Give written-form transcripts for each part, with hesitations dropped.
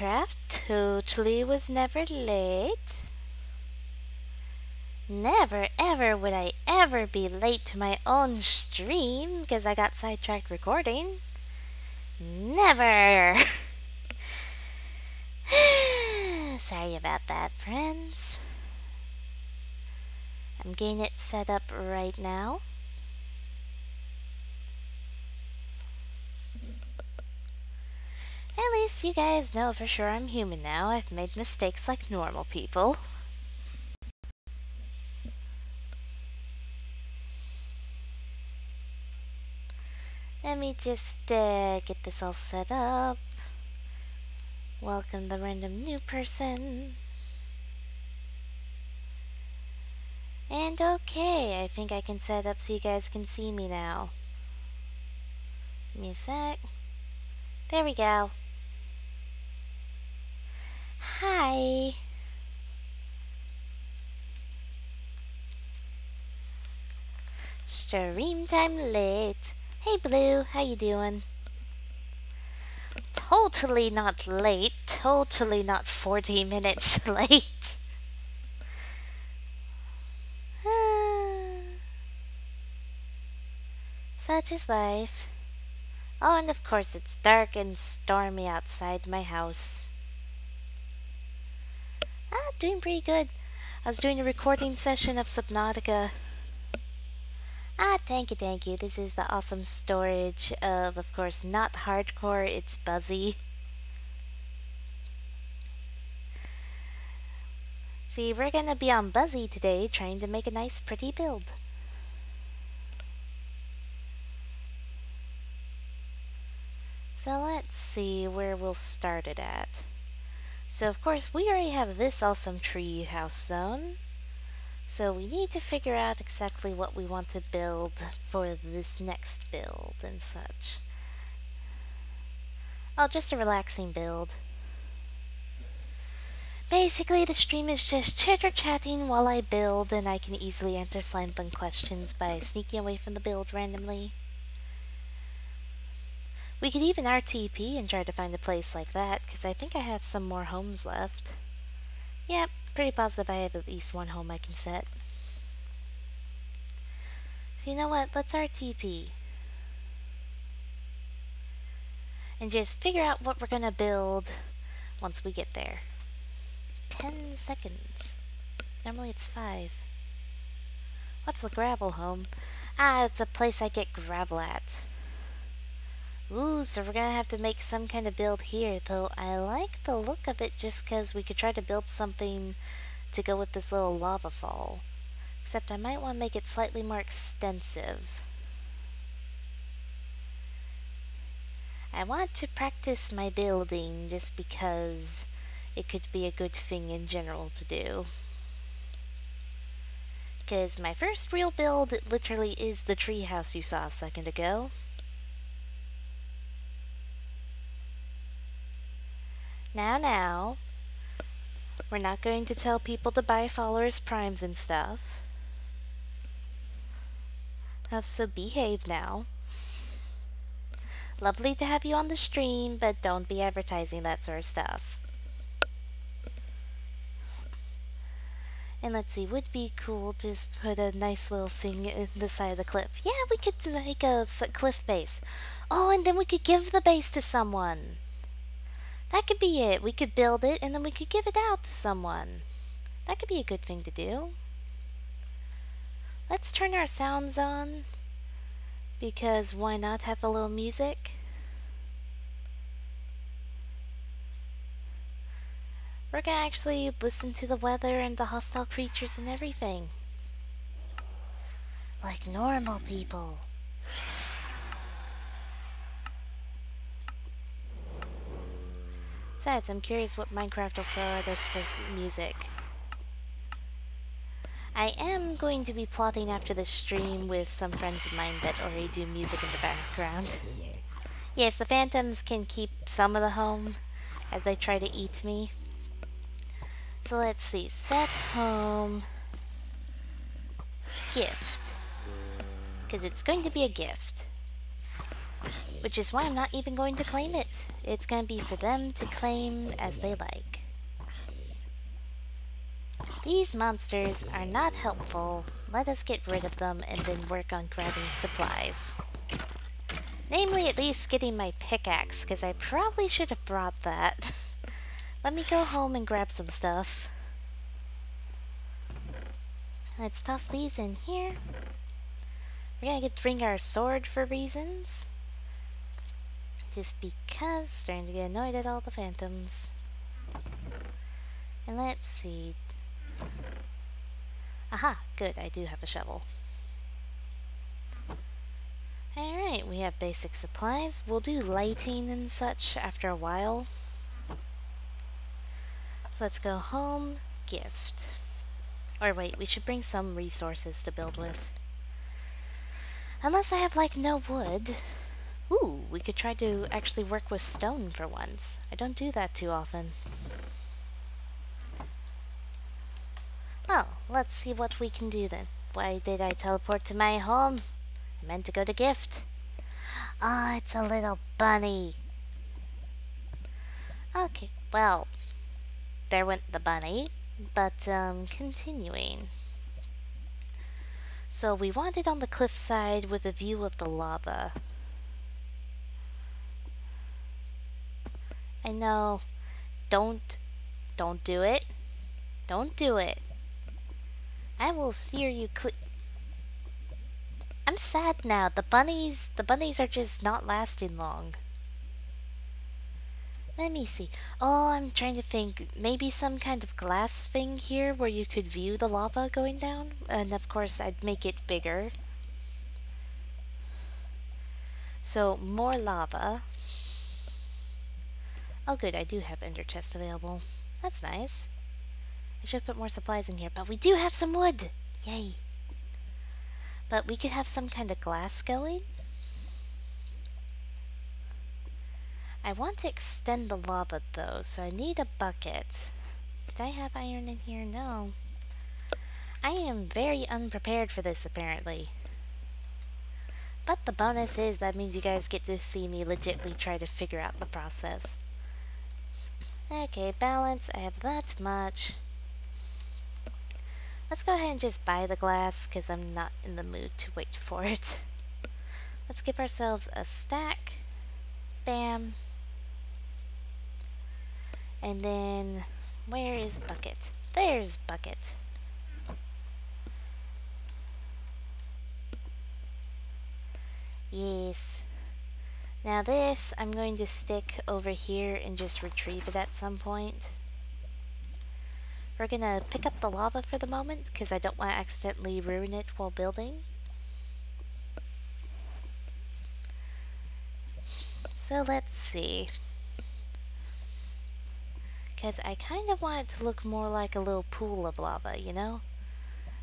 Minecraft totally was never late. Never ever would I ever be late to my own stream because I got sidetracked recording. Never! Sorry about that, friends. I'm getting it set up right now. At least you guys know for sure I'm human now. I've made mistakes like normal people. Let me just get this all set up. Welcome the random new person. And okay, I think I can set up so you guys can see me now. Give me a sec. There we go. Hi. Stream time late. Hey Blue, how you doing? Totally not late. Totally not 40 minutes late. Such is life. Oh, and of course it's dark and stormy outside my house. Doing pretty good. I was doing a recording session of Subnautica. Thank you. This is the awesome storage of course, not hardcore, it's Buzzy. See, we're gonna be on Buzzy today, trying to make a nice, pretty build. So let's see where we'll start it at. So of course, we already have this awesome tree house zone. So we need to figure out exactly what we want to build for this next build and such. Oh, just a relaxing build. Basically, the stream is just chitter-chatting while I build, and I can easily answer Slimefun questions by sneaking away from the build randomly. We could even RTP and try to find a place like that, because I think I have some more homes left. Yep, pretty positive I have at least one home I can set. So you know what, let's RTP. And just figure out what we're gonna build once we get there. 10 seconds. Normally it's 5. What's the gravel home? It's a place I get gravel at. Ooh, so we're gonna have to make some kind of build here, though I like the look of it just because we could try to build something to go with this little lava fall. Except I might want to make it slightly more extensive. I want to practice my building just because it could be a good thing in general to do. Because my first real build literally is the treehouse you saw a second ago. Now, we're not going to tell people to buy followers primes and stuff. So behave now. Lovely to have you on the stream, but don't be advertising that sort of stuff. And let's see, would be cool just put a nice little thing in the side of the cliff. Yeah, we could make a cliff base. Oh, and then we could give the base to someone. That could be it. We could build it and then we could give it out to someone. That could be a good thing to do. Let's turn our sounds on, because why not have a little music? We're gonna actually listen to the weather and the hostile creatures and everything. Like normal people. Besides, I'm curious what Minecraft will throw at us for music. I am going to be plotting after this stream with some friends of mine that already do music in the background. Yes, the phantoms can keep some of the home as they try to eat me. So let's see, set home, gift, because it's going to be a gift. Which is why I'm not even going to claim it. It's going to be for them to claim as they like. These monsters are not helpful. Let us get rid of them and then work on grabbing supplies. Namely, at least getting my pickaxe, because I probably should have brought that. Let me go home and grab some stuff. Let's toss these in here. We're gonna bring our sword for reasons. Just because, starting to get annoyed at all the phantoms. And let's see. Aha, good, I do have a shovel. Alright, we have basic supplies. We'll do lighting and such after a while. So let's go home, gift. Or wait, we should bring some resources to build with. Unless I have, like, no wood. Ooh, we could try to actually work with stone for once. I don't do that too often. Well, let's see what we can do then. Why did I teleport to my home? I meant to go to gift. Ah, it's a little bunny. Okay, well, there went the bunny. But, continuing. So we want it on the cliffside with a view of the lava. I know. Don't do it. Don't do it. I will steer you I'm sad now. The bunnies are just not lasting long. Let me see. Oh, I'm trying to think. Maybe some kind of glass thing here where you could view the lava going down? And of course, I'd make it bigger. So, more lava. Oh good, I do have ender chest available. That's nice. I should put more supplies in here, but we do have some wood! Yay! But we could have some kind of glass going. I want to extend the lava though, so I need a bucket. Did I have iron in here? No. I am very unprepared for this apparently. But the bonus is that means you guys get to see me legitly try to figure out the process. Okay, balance, I have that much. Let's go ahead and just buy the glass because I'm not in the mood to wait for it. Let's give ourselves a stack. Bam. And then, where is bucket? There's bucket. Yes. Now this, I'm going to stick over here and just retrieve it at some point. We're gonna pick up the lava for the moment, because I don't want to accidentally ruin it while building. So let's see. Because I kind of want it to look more like a little pool of lava, you know?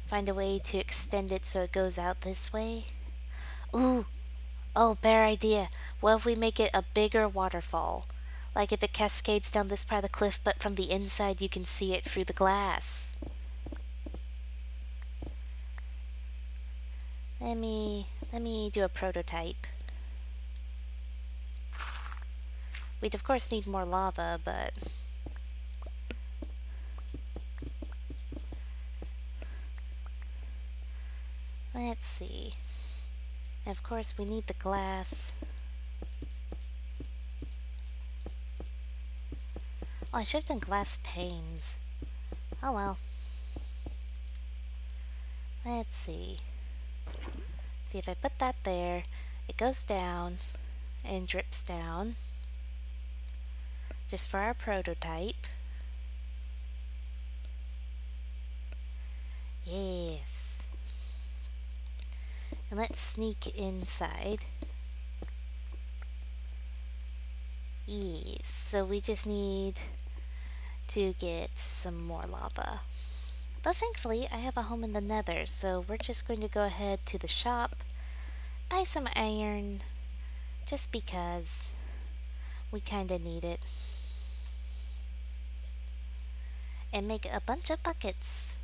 Find a way to extend it so it goes out this way. Ooh! Oh, bear idea. What if we make it a bigger waterfall? Like if it cascades down this part of the cliff, but from the inside you can see it through the glass. Let me do a prototype. We'd of course need more lava, but... let's see. And of course we need the glass. Oh, I should have done glass panes. Oh well. Let's see. See if I put that there, it goes down and drips down. Just for our prototype. Yes. And let's sneak inside. Yes, so we just need to get some more lava. But thankfully, I have a home in the nether, so we're just going to go ahead to the shop, buy some iron, just because we kinda need it. And make a bunch of buckets.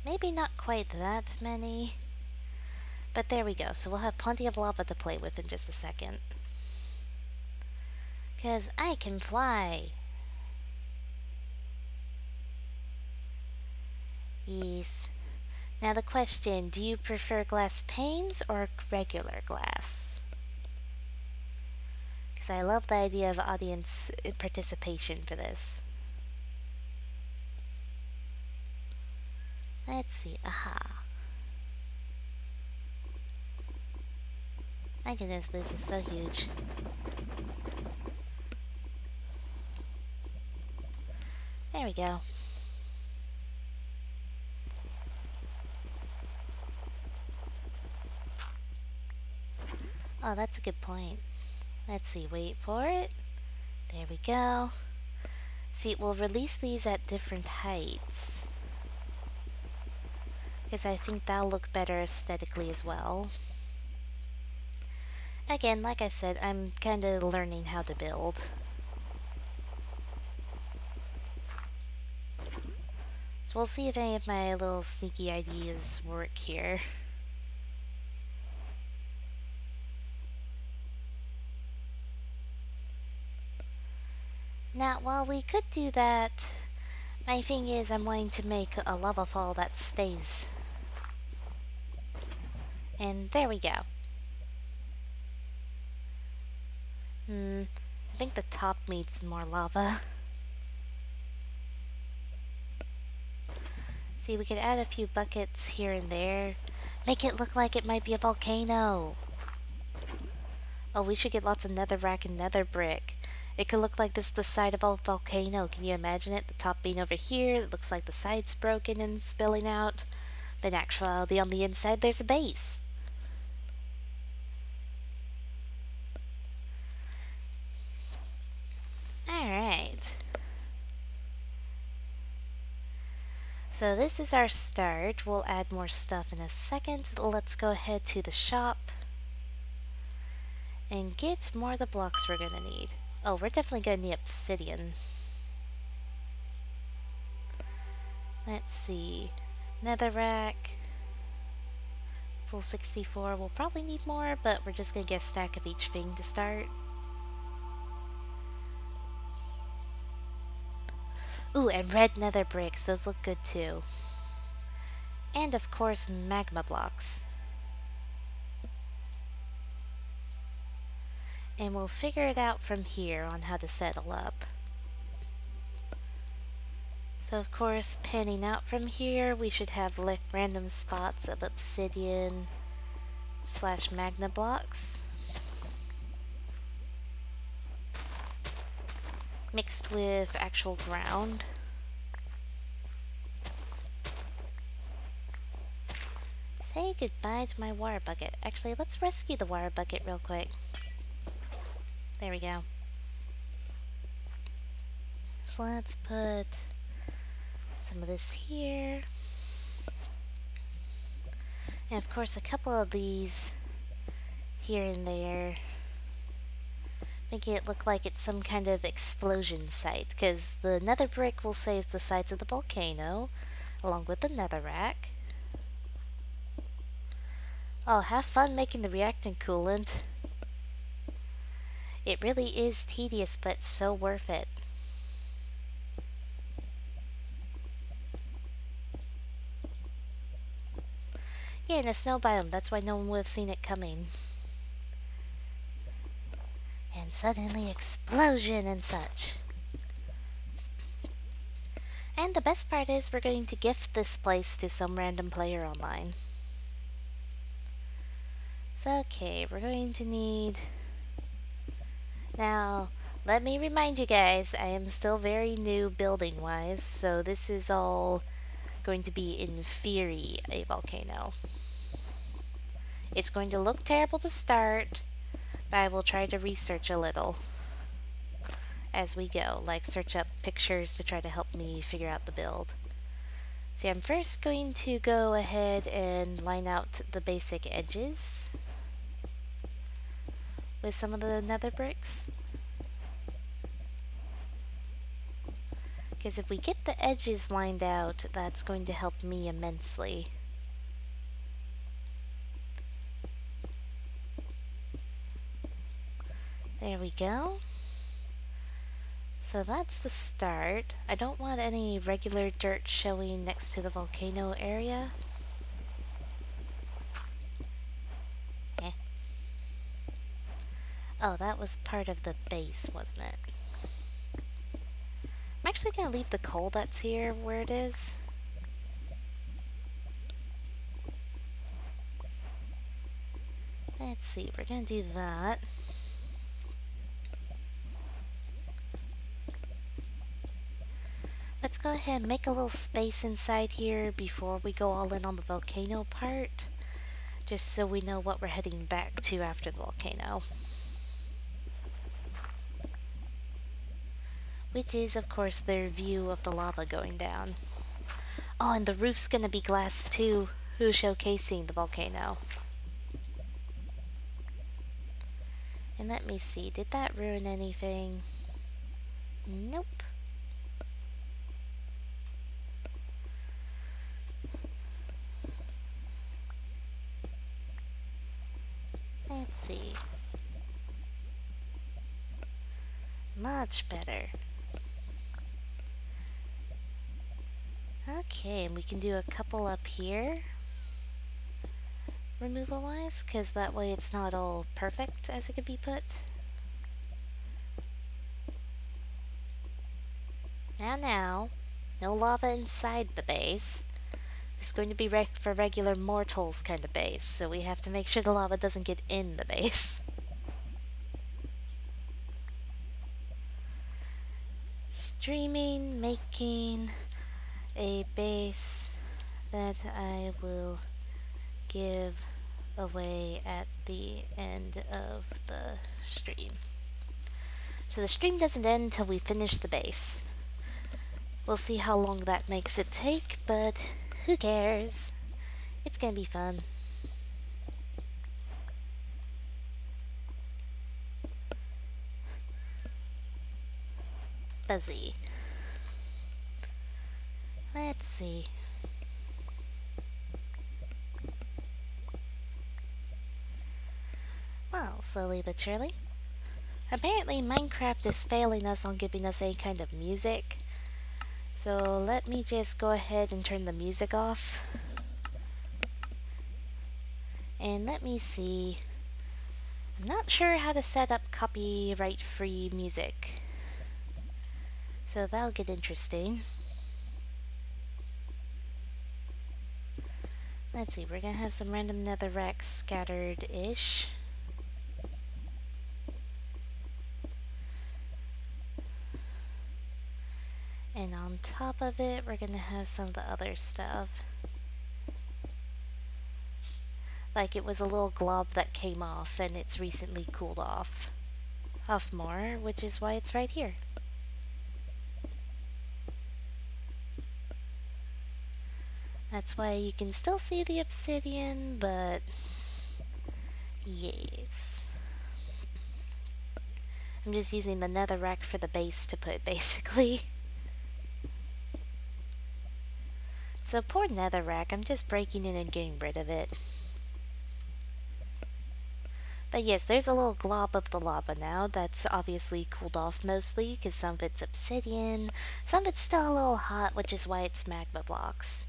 Maybe not quite that many. But there we go, so we'll have plenty of lava to play with in just a second. 'Cause I can fly. Yes. Now the question, do you prefer glass panes or regular glass? Because I love the idea of audience participation for this. Let's see. Aha. My goodness, this is so huge. There we go. Oh, that's a good point. Let's see, wait for it. There we go. See, we'll release these at different heights. Because I think that'll look better aesthetically as well. Again, like I said, I'm kind of learning how to build. So we'll see if any of my little sneaky ideas work here. Now, while we could do that, my thing is I'm wanting to make a lava fall that stays. And there we go. I think the top needs more lava. See, we could add a few buckets here and there. Make it look like it might be a volcano. Oh, we should get lots of netherrack and nether brick. It could look like this is the side of a volcano. Can you imagine it? The top being over here. It looks like the side's broken and spilling out. But in actuality, on the inside, there's a base. Alright. So this is our start. We'll add more stuff in a second. Let's go ahead to the shop and get more of the blocks we're gonna need. Oh, we're definitely gonna need obsidian. Let's see. Netherrack. Full 64. We'll probably need more, but we're just gonna get a stack of each thing to start. Ooh, and red nether bricks. Those look good too. And of course, magma blocks. And we'll figure it out from here on how to settle up. So of course, panning out from here, we should have random spots of obsidian / magma blocks. Mixed with actual ground. Say goodbye to my water bucket. Actually, let's rescue the water bucket real quick. There we go. So let's put some of this here. And of course a couple of these here and there. Making it look like it's some kind of explosion site, because the nether brick will say it's the sides of the volcano, along with the netherrack. Oh, have fun making the reactant coolant. It really is tedious, but so worth it. Yeah, in a snow biome, that's why no one would have seen it coming. And suddenly explosion and such. And the best part is we're going to gift this place to some random player online. So okay, we're going to need... Now, let me remind you guys, I am still very new building wise, so this is all going to be in theory a volcano. It's going to look terrible to start, but I will try to research a little as we go, like search up pictures to try to help me figure out the build. See, I'm first going to go ahead and line out the basic edges with some of the nether bricks. Because if we get the edges lined out, that's going to help me immensely. There we go. So that's the start. I don't want any regular dirt showing next to the volcano area. Eh. Oh, that was part of the base, wasn't it? I'm actually gonna leave the coal that's here where it is. Let's see, we're gonna do that. Let's go ahead and make a little space inside here before we go all in on the volcano part. Just so we know what we're heading back to after the volcano. Which is, of course, their view of the lava going down. Oh, and the roof's gonna be glass too, who's showcasing the volcano. And let me see, did that ruin anything? Nope. Let's see. Much better. Okay, and we can do a couple up here. Removal-wise, because that way it's not all perfect as it could be put. Now. No lava inside the base. It's going to be for regular mortals kind of base, so we have to make sure the lava doesn't get in the base. Streaming, making a base that I will give away at the end of the stream. So the stream doesn't end until we finish the base. We'll see how long that makes it take, but who cares? It's gonna be fun. Fuzzy. Let's see. Well, slowly but surely. Apparently Minecraft is failing us on giving us any kind of music. So let me just go ahead and turn the music off. And let me see. I'm not sure how to set up copyright-free music. So that'll get interesting. Let's see, we're gonna have some random netherrack scattered-ish. And on top of it, we're gonna have some of the other stuff. Like it was a little glob that came off and it's recently cooled off more, which is why it's right here. That's why you can still see the obsidian, but yes. I'm just using the netherrack for the base to put, basically. So poor netherrack, I'm just breaking it and getting rid of it. But yes, there's a little glob of the lava now that's obviously cooled off mostly, because some of it's obsidian, some of it's still a little hot, which is why it's magma blocks.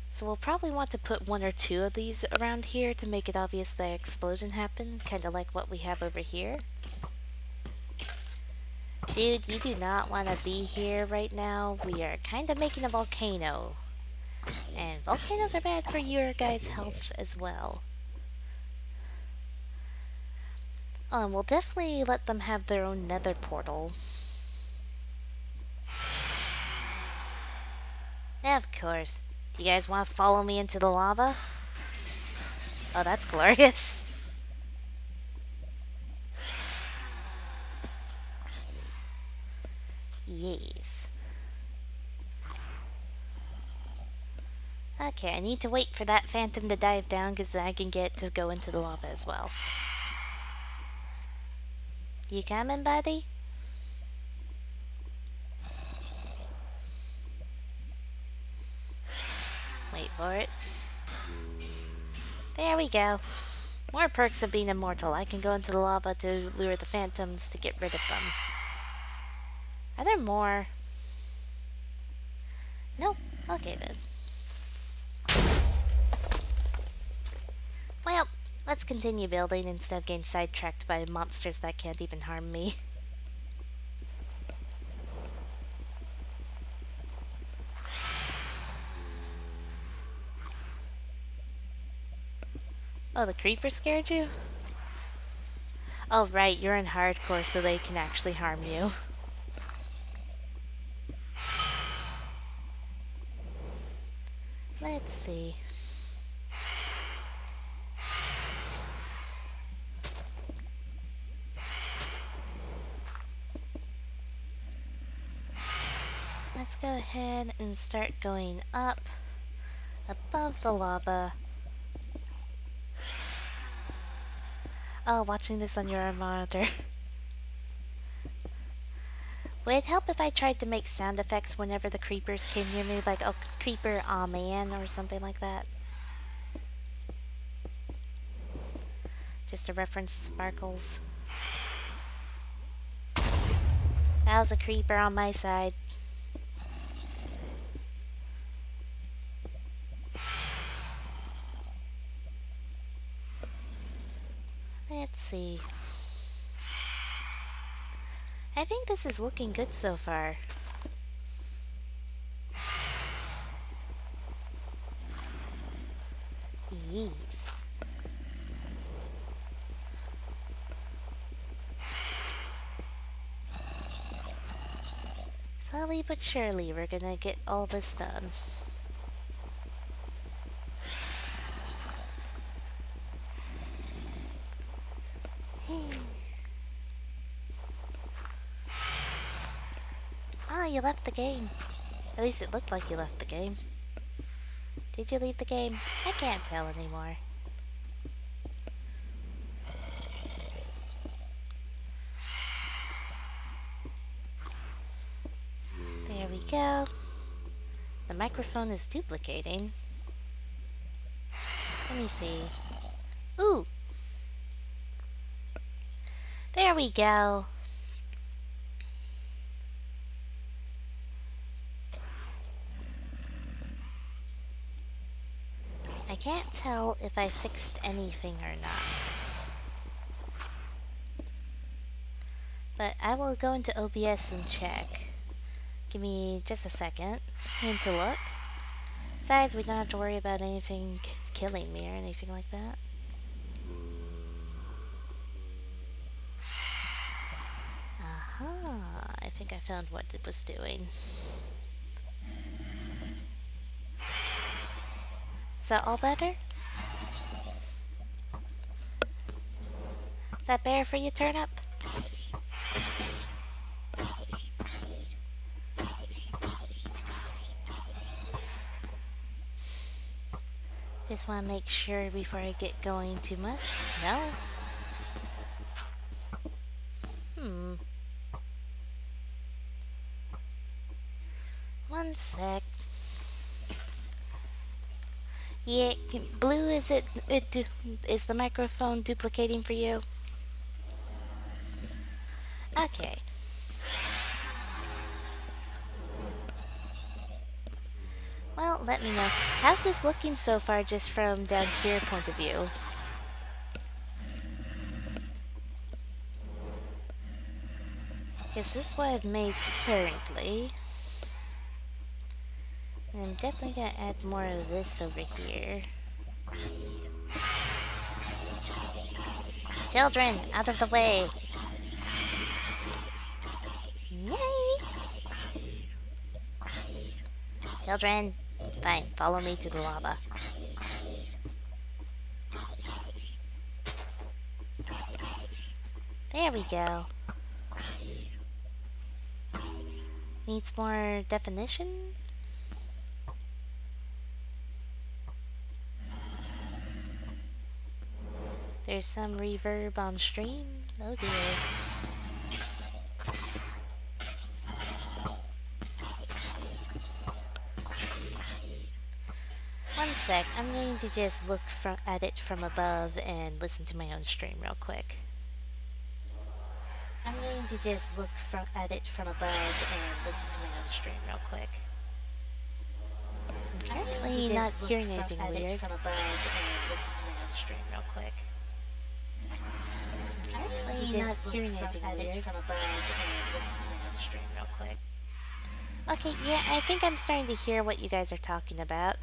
So we'll probably want to put one or two of these around here to make it obvious the explosion happened, kind of like what we have over here. Dude, you do not want to be here right now. We are kind of making a volcano. And volcanoes are bad for your guys' health as well. Oh, and we'll definitely let them have their own nether portal. Of course. Do you guys want to follow me into the lava? Oh, that's glorious. Yes. Okay, I need to wait for that phantom to dive down because then I can get to go into the lava as well. You coming, buddy? Wait for it. There we go. More perks of being immortal. I can go into the lava to lure the phantoms to get rid of them. Are there more? Nope. Okay then. Well, let's continue building instead of getting sidetracked by monsters that can't even harm me. Oh, the creeper scared you? Oh, right, you're in hardcore, so they can actually harm you. Let's see. Let's go ahead and start going up above the lava. Oh, watching this on your monitor. Would it help if I tried to make sound effects whenever the creepers came near me? Like, oh, creeper, aw man, or something like that? Just to reference Sparkles. That was a creeper on my side. Let's see. I think this is looking good so far. Yes. Slowly but surely, we're gonna get all this done. Ah, you left the game. At least it looked like you left the game. Did you leave the game? I can't tell anymore. There we go. The microphone is duplicating. Let me see. Ooh! There we go. I can't tell if I fixed anything or not. But I will go into OBS and check. Give me just a second to look. Besides, we don't have to worry about anything killing me or anything like that. Aha! I think I found what it was doing. Is that all better? That bear for you, Turnip? Just want to make sure before I get going too much. No? One sec. Yeah, Blue, is is the microphone duplicating for you? Okay. Well, let me know. How's this looking so far just from down here point of view? Because this is what I've made currently. And I'm definitely gonna add more of this over here. Children, out of the way! Yay! Children, fine, follow me to the lava. There we go. Needs more definition? There's some reverb on stream. Oh dear. One sec, I'm going to just look at it from above and listen to my own stream real quick. I'm going to just look at it from above and listen to my own stream real quick. I'm currently not hearing anything weird. From above and listen to my own stream real quick. I'm currently not hearing anything weird. From above and listen to my own stream real quick. Okay, yeah, I think I'm starting to hear what you guys are talking about.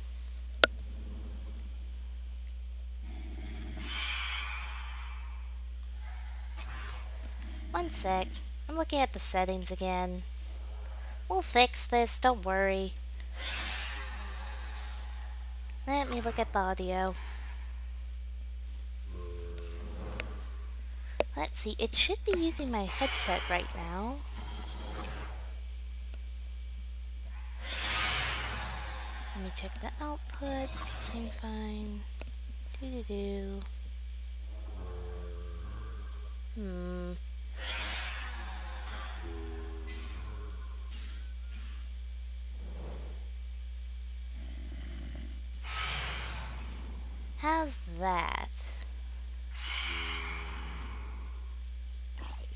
One sec. I'm looking at the settings again. We'll fix this, don't worry. Let me look at the audio. Let's see, it should be using my headset right now. Let me check the output. Seems fine. Doo-doo-doo. How's that?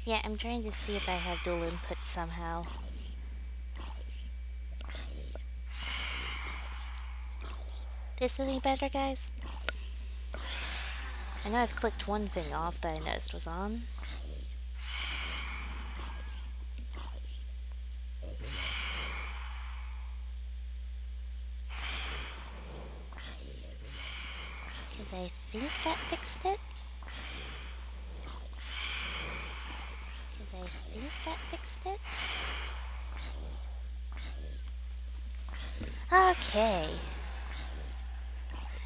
Yeah, I'm trying to see if I have dual input somehow. This any better, guys? I know I've clicked one thing off that I noticed was on. Because I think that fixed it. Okay.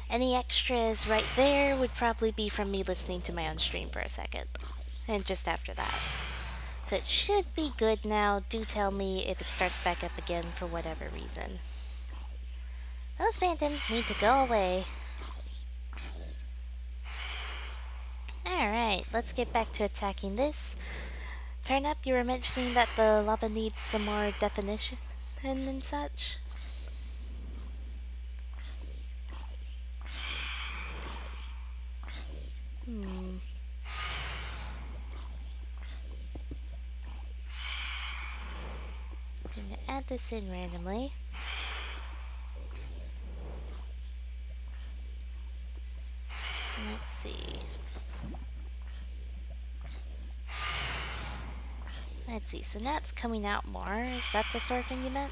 Any extras right there would probably be from me listening to my own stream for a second. And just after that. So it should be good now. Do tell me if it starts back up again for whatever reason. Those phantoms need to go away. Alright, let's get back to attacking this. Turn up, you were mentioning that the lava needs some more definition and such. I'm gonna add this in randomly. Let's see. Let's see, so now it's coming out more. Is that the sort of thing you meant?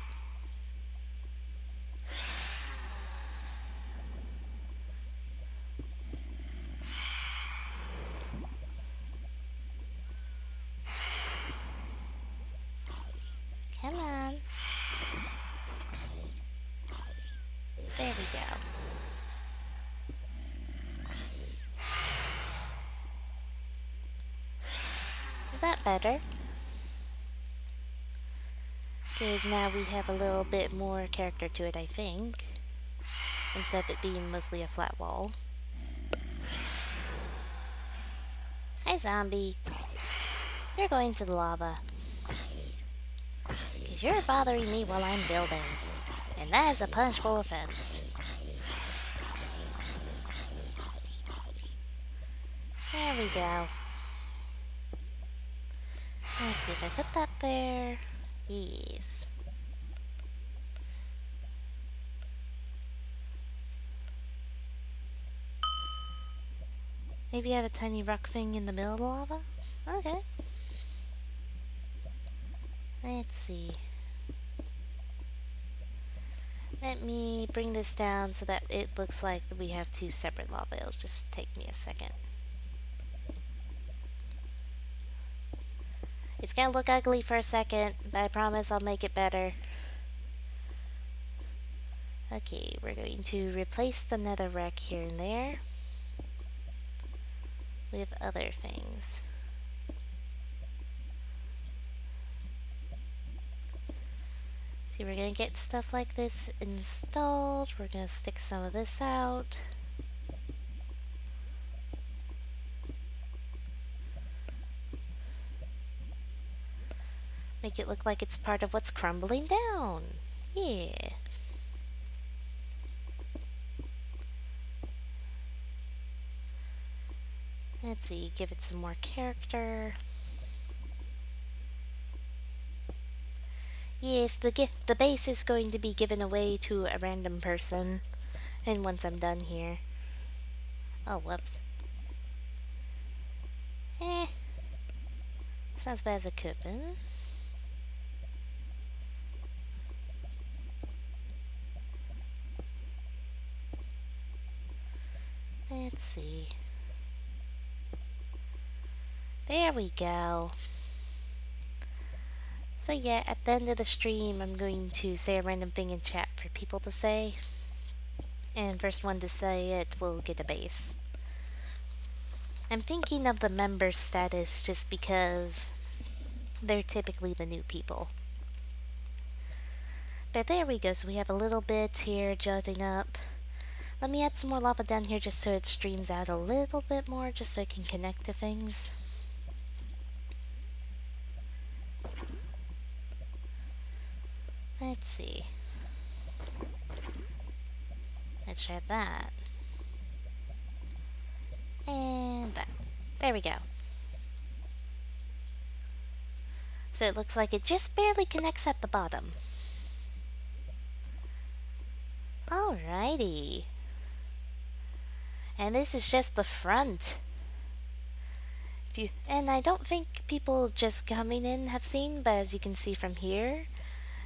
Come on. There we go. Is that better? Because now we have a little bit more character to it, I think. Instead of it being mostly a flat wall. Hi, zombie. You're going to the lava. Because you're bothering me while I'm building. And that is a punishable offense. There we go. Let's see if I put that there. Yes. Maybe I have a tiny rock thing in the middle of the lava? Okay. Let's see. Let me bring this down so that it looks like we have two separate lava. It'll just take me a second. It's gonna look ugly for a second, but I promise I'll make it better. Okay, we're going to replace the nether rack here and there with other things. See, we're gonna get stuff like this installed. We're gonna stick some of this out. Make it look like it's part of what's crumbling down. Yeah. Let's see, give it some more character. Yes, the base is going to be given away to a random person. And once I'm done here. Oh, whoops. Eh. It's not as bad as it could have been. Let's see. There we go. So yeah, at the end of the stream, I'm going to say a random thing in chat for people to say. And first one to say it will get a base. I'm thinking of the member status just because they're typically the new people. But there we go, so we have a little bit here jutting up. Let me add some more lava down here just so it streams out a little bit more, just so it can connect to things. Let's see. Let's try that. And that. There we go. So it looks like it just barely connects at the bottom. Alrighty. And this is just the front. And I don't think people just coming in have seen, but as you can see from here,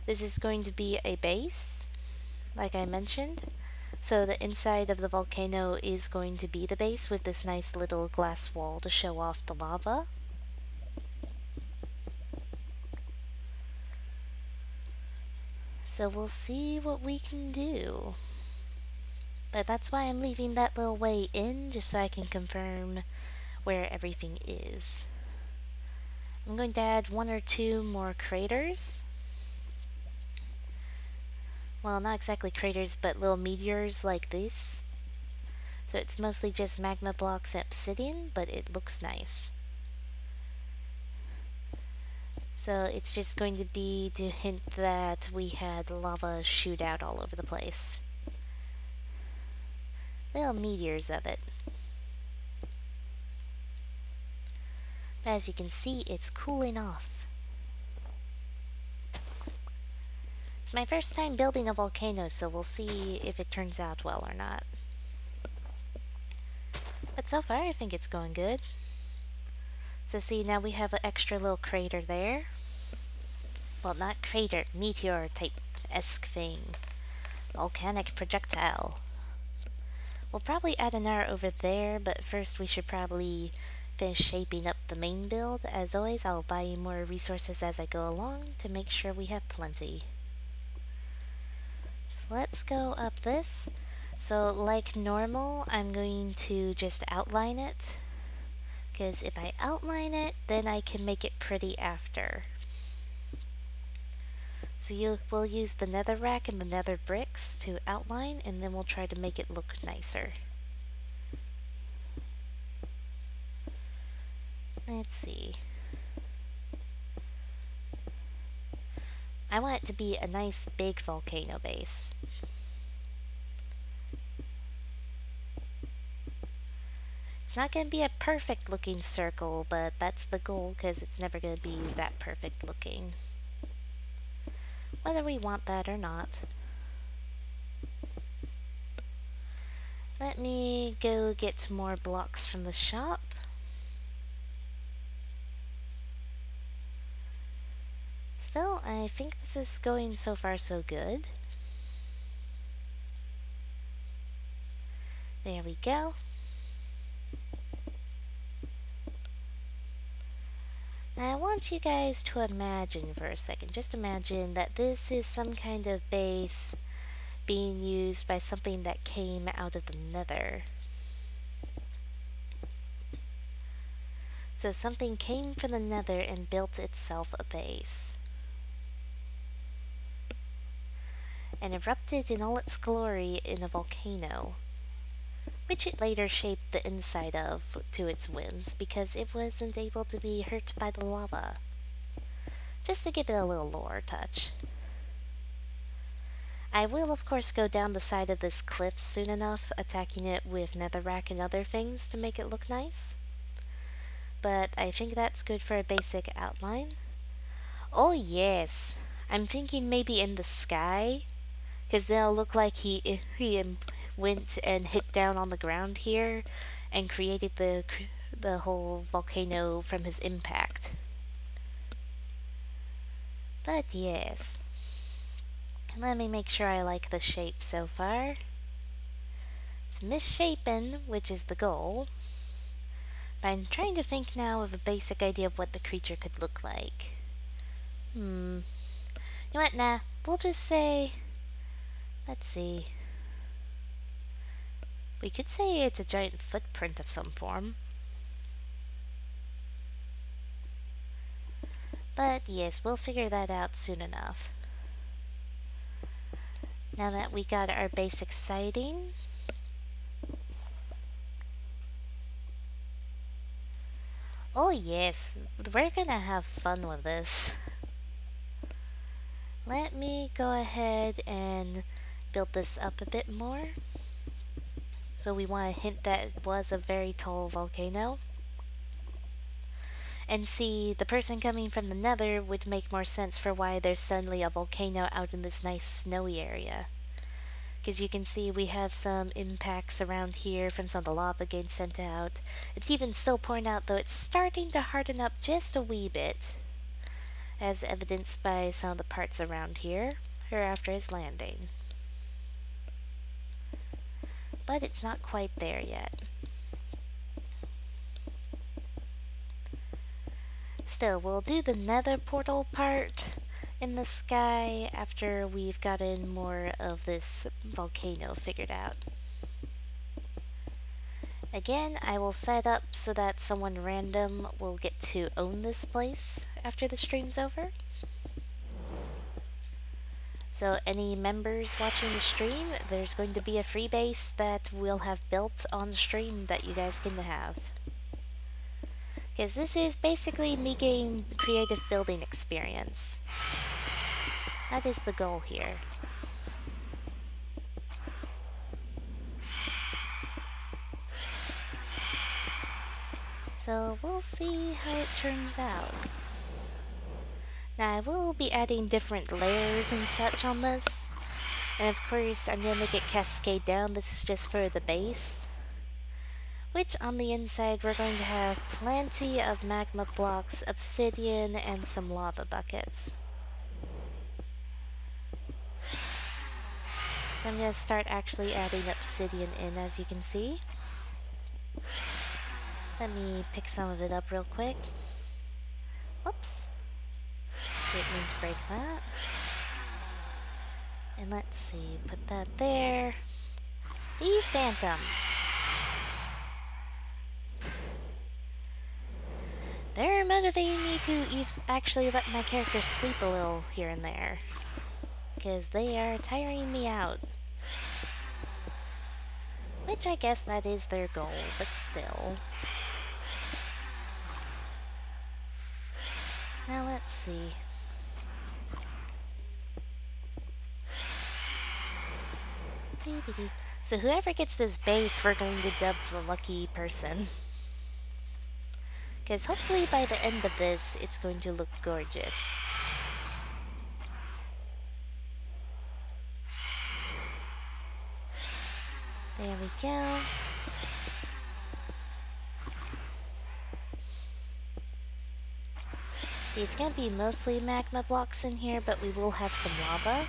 this is going to be a base, like I mentioned. So the inside of the volcano is going to be the base with this nice little glass wall to show off the lava. So we'll see what we can do. But that's why I'm leaving that little way in, just so I can confirm where everything is. I'm going to add 1 or 2 more craters. Well, not exactly craters, but little meteors like this. So it's mostly just magma blocks and obsidian, but it looks nice. So it's just going to be to hint that we had lava shoot out all over the place. Little meteors of it. But as you can see, it's cooling off. It's my first time building a volcano, so we'll see if it turns out well or not. But so far, I think it's going good. So see, now we have an extra little crater there. Well, not crater, meteor type-esque thing. Volcanic projectile. We'll probably add an arrow over there, but first we should probably finish shaping up the main build. As always, I'll buy you more resources as I go along to make sure we have plenty. So let's go up this. So like normal, I'm going to just outline it. Because if I outline it, then I can make it pretty after. So we'll use the netherrack and the nether bricks to outline, and then we'll try to make it look nicer. Let's see. I want it to be a nice big volcano base. It's not going to be a perfect looking circle, but that's the goal because it's never going to be that perfect looking. Whether we want that or not. Let me go get more blocks from the shop. Still, I think this is going so far so good. There we go. Now I want you guys to imagine for a second, just imagine that this is some kind of base being used by something that came out of the nether. So something came from the nether and built itself a base. And erupted in all its glory in a volcano, which it later shaped the inside of to its whims because it wasn't able to be hurt by the lava. Just to give it a little lore touch. I will of course go down the side of this cliff soon enough, attacking it with netherrack and other things to make it look nice. But I think that's good for a basic outline. Oh yes! I'm thinking maybe in the sky, because they'll look like he went and hit down on the ground here and created the whole volcano from his impact. But yes. Let me make sure I like the shape so far. It's misshapen, which is the goal. But I'm trying to think now of a basic idea of what the creature could look like. You know what? Nah. We'll just say... Let's see. We could say it's a giant footprint of some form. But yes, we'll figure that out soon enough. Now that we got our basic sighting... Oh yes, we're gonna have fun with this. Let me go ahead and build this up a bit more. So we want to hint that it was a very tall volcano. And see, the person coming from the nether would make more sense for why there's suddenly a volcano out in this nice snowy area. Because you can see we have some impacts around here from some of the lava getting sent out. It's even still pouring out, though it's starting to harden up just a wee bit, as evidenced by some of the parts around here, or after his landing. But it's not quite there yet. Still, we'll do the nether portal part in the sky after we've gotten more of this volcano figured out. Again, I will set up so that someone random will get to own this place after the stream's over. So any members watching the stream, there's going to be a free base that we'll have built on the stream that you guys can have. Because this is basically me getting creative building experience. That is the goal here. So we'll see how it turns out. Now I will be adding different layers and such on this. And of course I'm going to make it cascade down. This is just for the base. Which on the inside we're going to have plenty of magma blocks, obsidian, and some lava buckets. So I'm going to start actually adding obsidian in, as you can see. Let me pick some of it up real quick. Whoops. Didn't mean to break that. And let's see, put that there. These phantoms. They're motivating me to actually let my character sleep a little here and there. Because they are tiring me out. Which I guess that is their goal, but still. Now let's see. So whoever gets this base, we're going to dub the lucky person. Because hopefully by the end of this, it's going to look gorgeous. There we go. See, it's going to be mostly magma blocks in here, but we will have some lava.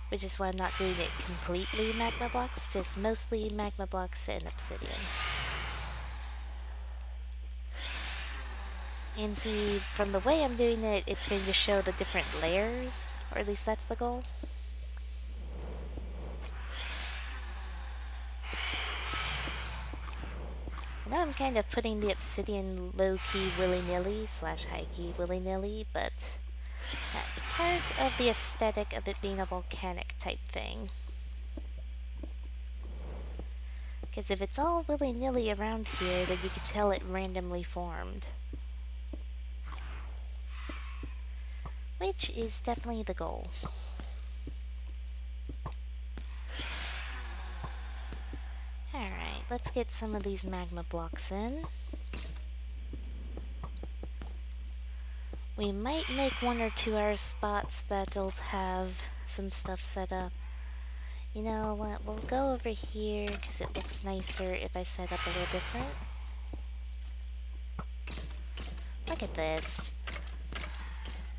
Which is why I'm not doing it completely magma blocks, just mostly magma blocks and obsidian. And see, from the way I'm doing it, it's going to show the different layers, or at least that's the goal. I know I'm kind of putting the obsidian low-key willy-nilly, slash high-key willy-nilly, but that's part of the aesthetic of it being a volcanic type thing. Because if it's all willy-nilly around here, then you can tell it randomly formed. Which is definitely the goal. Alright, let's get some of these magma blocks in. We might make 1 or 2 spots that'll have some stuff set up. You know what, we'll go over here because it looks nicer if I set up a little different. Look at this.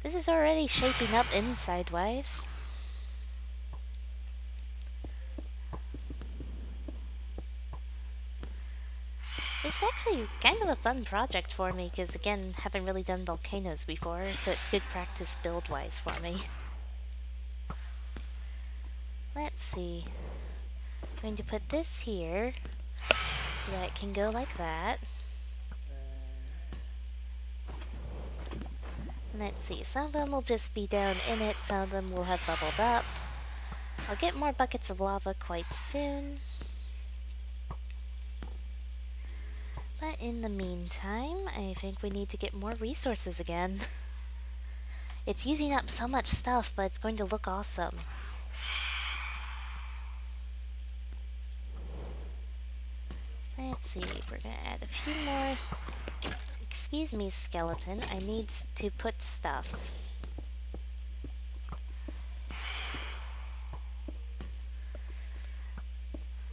This is already shaping up inside-wise. It's actually kind of a fun project for me because, again, haven't really done volcanoes before, so it's good practice build-wise for me. Let's see. I'm going to put this here so that it can go like that. Let's see, some of them will just be down in it, some of them will have bubbled up. I'll get more buckets of lava quite soon. But in the meantime, I think we need to get more resources again. It's using up so much stuff, but it's going to look awesome. Let's see, we're gonna add a few more. Excuse me, skeleton, I need to put stuff.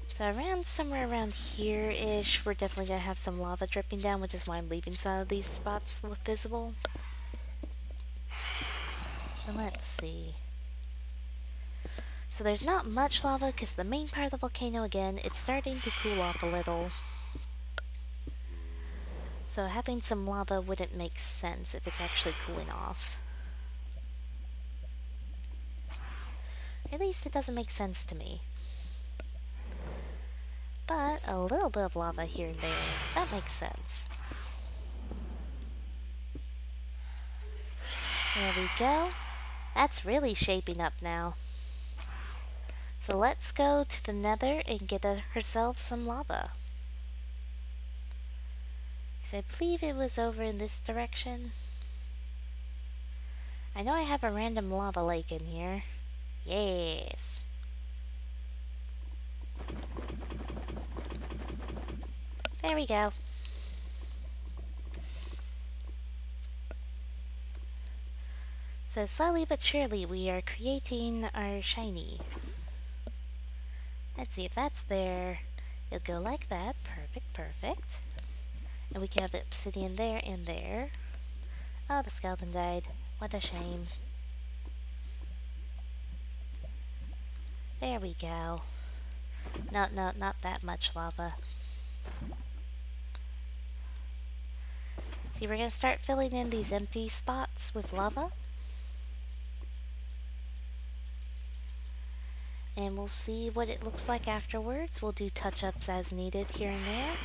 So somewhere around here-ish, we're definitely gonna have some lava dripping down, which is why I'm leaving some of these spots visible. And let's see. So there's not much lava, because the main part of the volcano, again, it's starting to cool off a little. So having some lava wouldn't make sense if it's actually cooling off. At least it doesn't make sense to me. But a little bit of lava here and there, that makes sense. There we go. That's really shaping up now. So let's go to the nether and get ourselves some lava. So I believe it was over in this direction. I know I have a random lava lake in here. Yes. There we go. So slowly but surely we are creating our shiny. Let's see if that's there. It'll go like that. Perfect, perfect. And we can have the obsidian there and there. Oh, the skeleton died. What a shame. There we go. No, not that much lava. See, we're gonna start filling in these empty spots with lava. And we'll see what it looks like afterwards. We'll do touch-ups as needed here and there.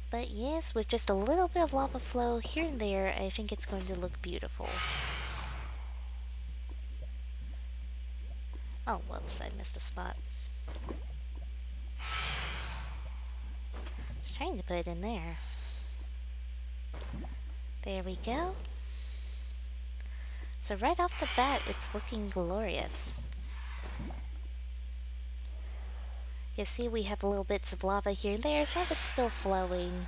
But yes, with just a little bit of lava flow here and there, I think it's going to look beautiful. Oh, whoops, I missed a spot. I was trying to put it in there. There we go. So right off the bat, it's looking glorious. You see, we have little bits of lava here and there, some of it's still flowing.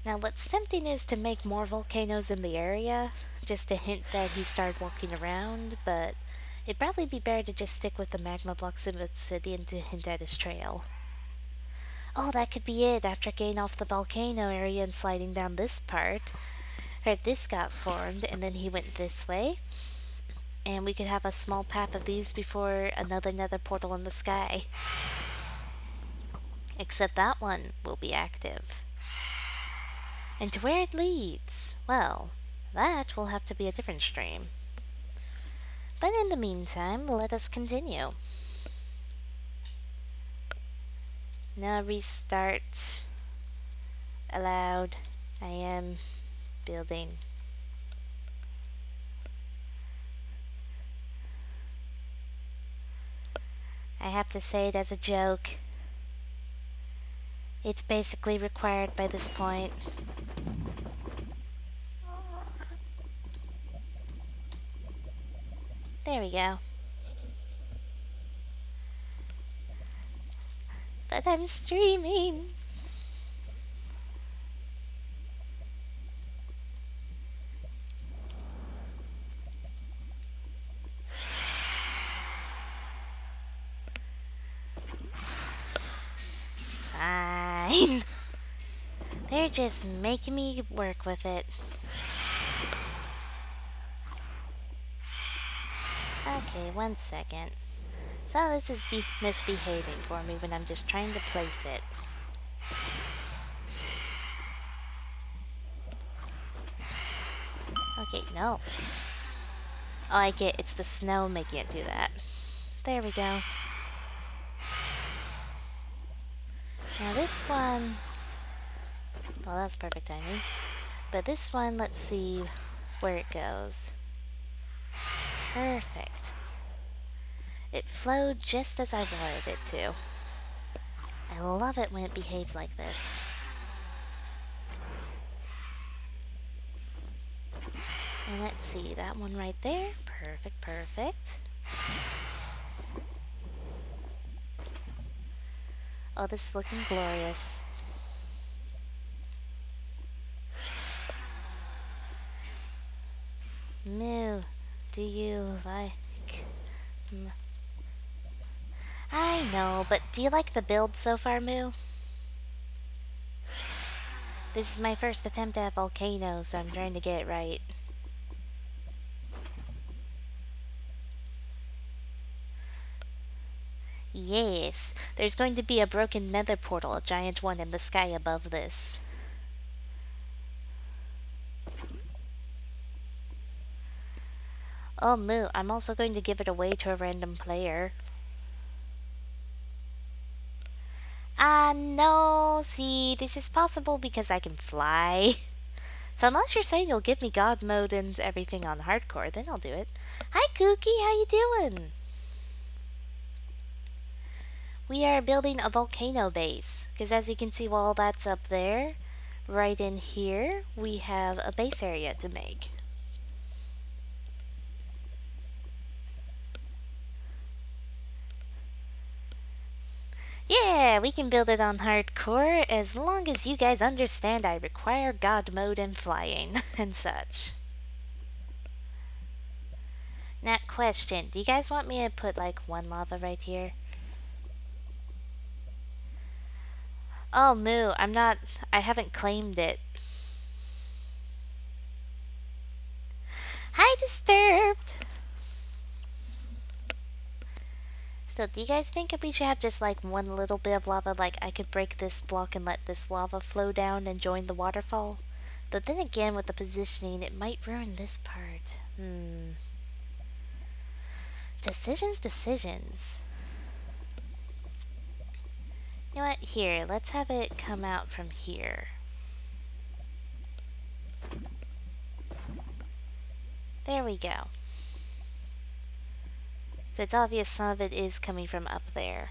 Now what's tempting is to make more volcanoes in the area, just to hint that he started walking around, but it'd probably be better to just stick with the magma blocks of obsidian to hint at his trail. Oh, that could be it. After getting off the volcano area and sliding down this part, this got formed, and then he went this way. And we could have a small path of these before another nether portal in the sky. Except that one will be active. And to where it leads, well, that will have to be a different stream. But in the meantime, let us continue. Now restart. Allowed. I am building. I have to say it as a joke. It's basically required by this point. There we go. But I'm streaming. fine. They're just making me work with it. Okay, 1 second. So this is misbehaving for me when I'm just trying to place it. Okay, no. Oh, I get it's the snow making it do that. There we go. Now this one... Well, that's perfect timing. But this one, let's see where it goes. Perfect. It flowed just as I wanted it to. I love it when it behaves like this. And let's see, that one right there. Perfect, perfect. Oh, this is looking glorious. Moo, do you like... I know, but do you like the build so far, Moo? This is my first attempt at volcano, so I'm trying to get it right. Yes, there's going to be a broken nether portal, a giant one in the sky above this. Oh, Moo, I'm also going to give it away to a random player. No, see, this is possible because I can fly. So unless you're saying you'll give me God mode and everything on hardcore, then I'll do it. Hi, Kooky, how you doing? We are building a volcano base, because as you can see while that's up there, right in here, we have a base area to make. Yeah, we can build it on hardcore as long as you guys understand I require God mode and flying and such. Now, question, do you guys want me to put like one lava right here? Oh, Moo, I haven't claimed it. Hi, Disturbed! So, do you guys think we should have just like one little bit of lava? Like, I could break this block and let this lava flow down and join the waterfall? But then again, with the positioning, it might ruin this part. Decisions. You know what? Here, let's have it come out from here. There we go. So it's obvious some of it is coming from up there.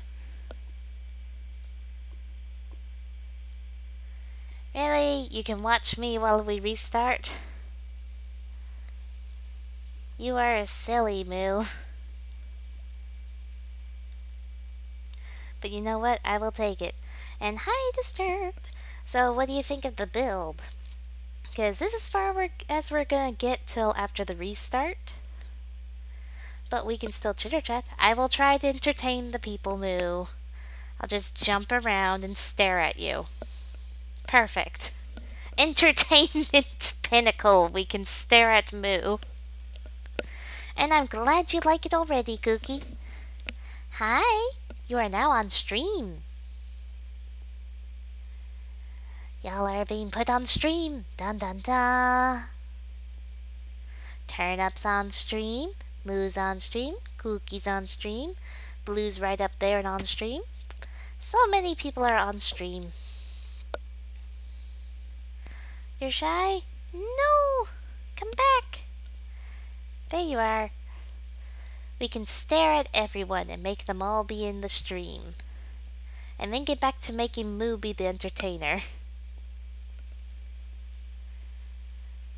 Really? You can watch me while we restart? You are a silly Moo. But you know what? I will take it. And hi, Disturbed! So what do you think of the build? Because this is as far as we're gonna get till after the restart. But we can still chitter-chat. I will try to entertain the people, Moo. I'll just jump around and stare at you. Perfect. Entertainment pinnacle. We can stare at Moo. And I'm glad you like it already, Cookie. Hi. You are now on stream. Y'all are being put on stream. Dun dun dun. Turn Up's on stream. Moo's on stream. Cookie's on stream. Blue's right up there and on stream. So many people are on stream. You're shy? No! Come back! There you are. We can stare at everyone and make them all be in the stream. And then get back to making Moo be the entertainer.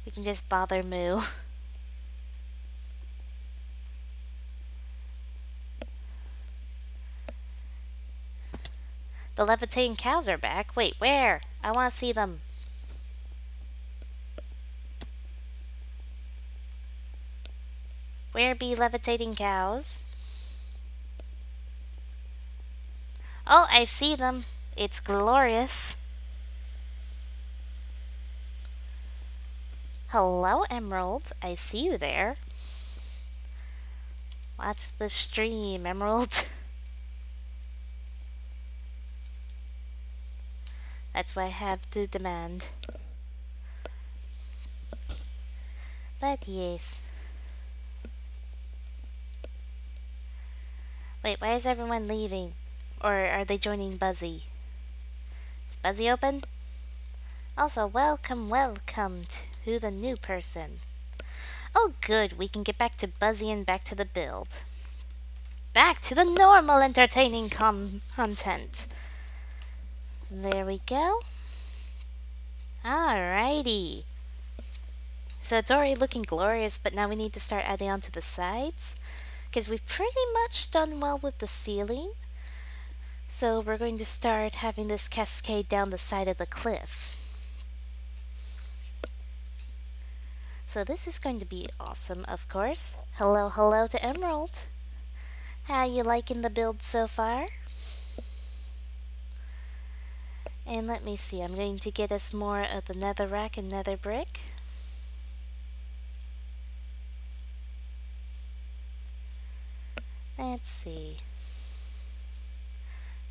We can just bother Moo. The levitating cows are back. Wait, where? I want to see them. Where be levitating cows? Oh, I see them. It's glorious. Hello, Emerald. I see you there. Watch the stream, Emerald. That's why I have to demand. But yes. Wait, why is everyone leaving? Or are they joining Buzzy? Is Buzzy open? Also, welcome to the new person. Oh good, we can get back to Buzzy and back to the build. Back to the normal entertaining content. There we go. Alrighty. So it's already looking glorious, but now we need to start adding on to the sides. Because we've pretty much done well with the ceiling. So we're going to start having this cascade down the side of the cliff. So this is going to be awesome, of course. Hello to Emerald. How you liking the build so far? And let me see, I'm going to get us more of the netherrack and nether brick. Let's see.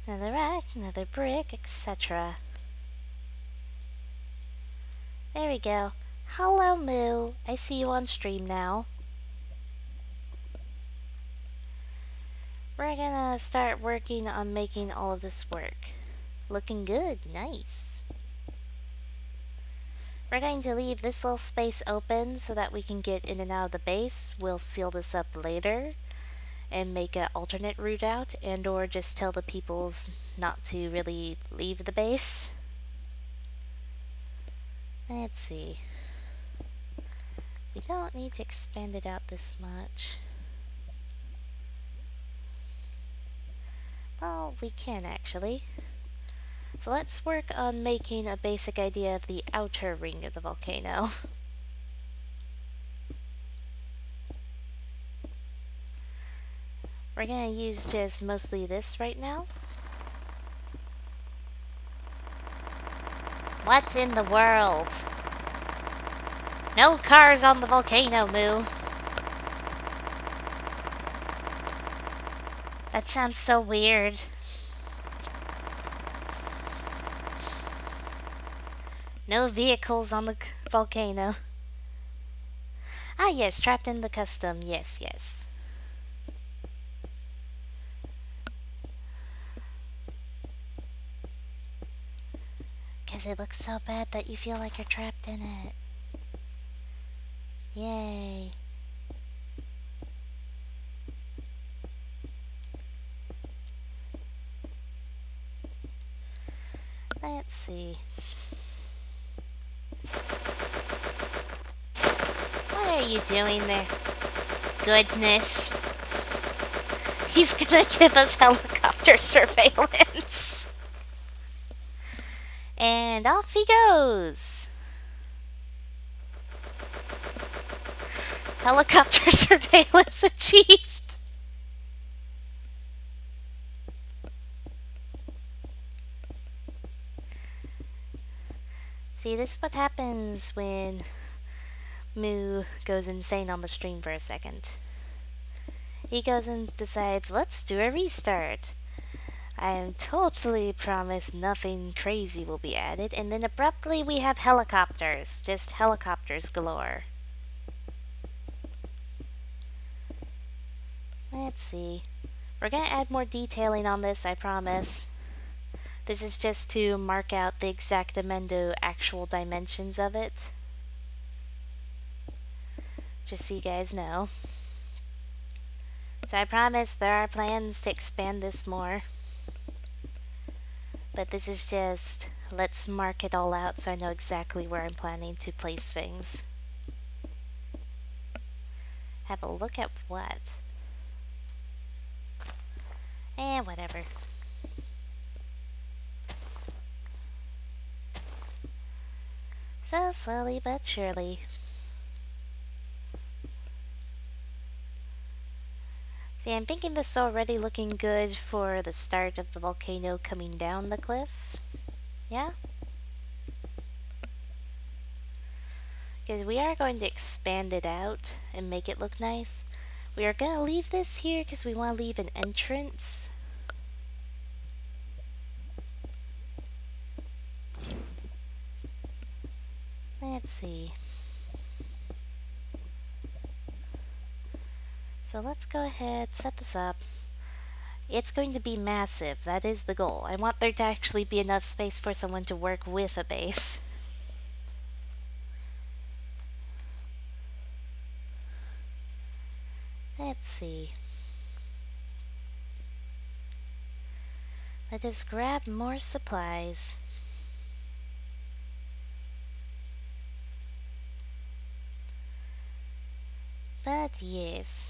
Netherrack, nether brick, etc. There we go. Hello, Moo. I see you on stream now. We're gonna start working on making all of this work. Looking good. Nice. We're going to leave this little space open so that we can get in and out of the base. We'll seal this up later and make an alternate route out, and or just tell the peoples not to really leave the base. Let's see. We don't need to expand it out this much. Well, we can actually. So let's work on making a basic idea of the outer ring of the volcano. We're gonna use just mostly this right now. What in the world? No cars on the volcano, Moo. That sounds so weird. No vehicles on the volcano. Ah yes, trapped in the custom. Yes, yes. Because it looks so bad that you feel like you're trapped in it. Yay. Let's see. What are you doing there? Goodness. He's gonna give us helicopter surveillance. And off he goes. Helicopter surveillance achieved. See, this is what happens when Moo goes insane on the stream for a second. He goes and decides, let's do a restart. I am totally promised nothing crazy will be added, and then abruptly we have helicopters. Just helicopters galore. Let's see. We're gonna add more detailing on this, I promise. This is just to mark out the exactamento actual dimensions of it. Just so you guys know. So I promise there are plans to expand this more. But this is just, let's mark it all out so I know exactly where I'm planning to place things. Have a look at what? Whatever. So slowly but surely. See, I'm thinking this is already looking good for the start of the volcano coming down the cliff. Yeah? Because we are going to expand it out and make it look nice. We are going to leave this here because we want to leave an entrance. Let's see. So let's go ahead, set this up. It's going to be massive, that is the goal. I want there to actually be enough space for someone to work with a base. Let's see. Let us grab more supplies. But yes.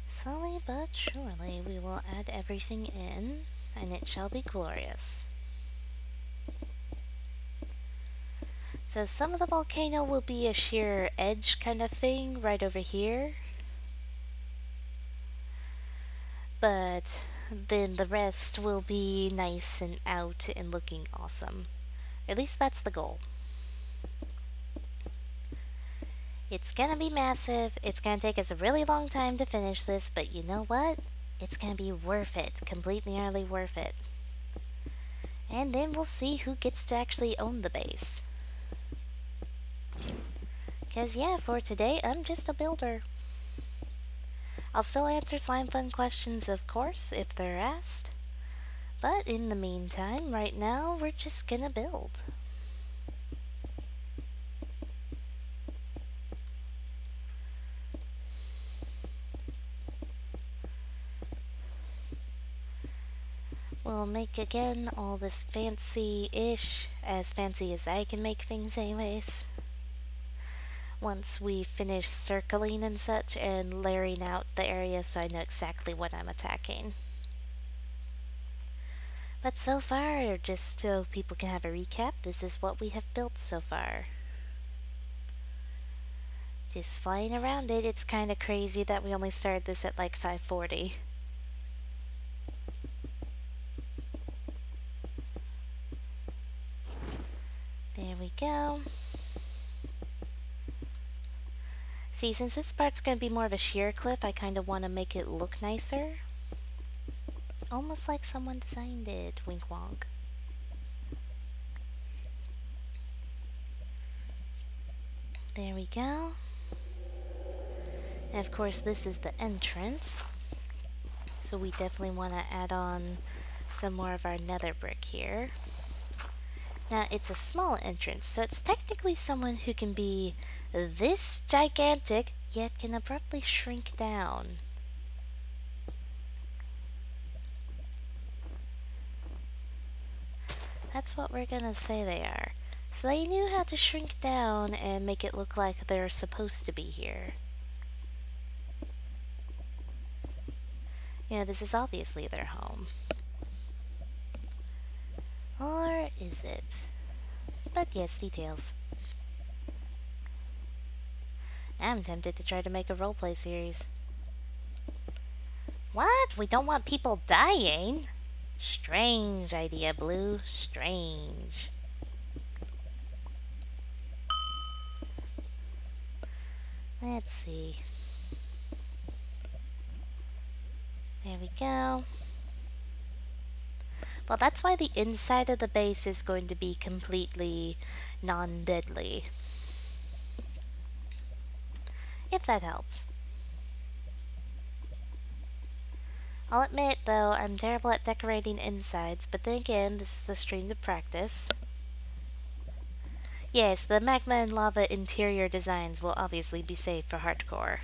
Slowly but surely we will add everything in, and it shall be glorious. So some of the volcano will be a sheer edge kind of thing right over here. But then the rest will be nice and out and looking awesome. At least that's the goal. It's gonna be massive, it's gonna take us a really long time to finish this, but you know what? It's gonna be worth it, completely and utterly worth it. And then we'll see who gets to actually own the base. Cause yeah, for today, I'm just a builder. I'll still answer Slimefun questions, of course, if they're asked. But in the meantime, right now, we're just gonna build. We'll make again all this fancy-ish, as fancy as I can make things anyways. Once we finish circling and such and layering out the area so I know exactly what I'm attacking. But so far, just so people can have a recap, this is what we have built so far. Just flying around it, it's kinda crazy that we only started this at like 540. There we go. See, since this part's gonna be more of a sheer cliff, I kinda wanna make it look nicer. Almost like someone designed it, wink wonk. There we go. And of course this is the entrance. So we definitely want to add on some more of our nether brick here. Now it's a small entrance, so it's technically someone who can be this gigantic, yet can abruptly shrink down. That's what we're gonna say they are. So they knew how to shrink down and make it look like they're supposed to be here. You know, this is obviously their home. Or is it? But yes, details. I'm tempted to try to make a roleplay series. What? We don't want people dying? Strange idea, Blue. Strange. Let's see. There we go. Well, that's why the inside of the base is going to be completely non-deadly. If that helps. I'll admit, though, I'm terrible at decorating insides, but then again, this is the stream to practice. Yes, the magma and lava interior designs will obviously be saved for hardcore.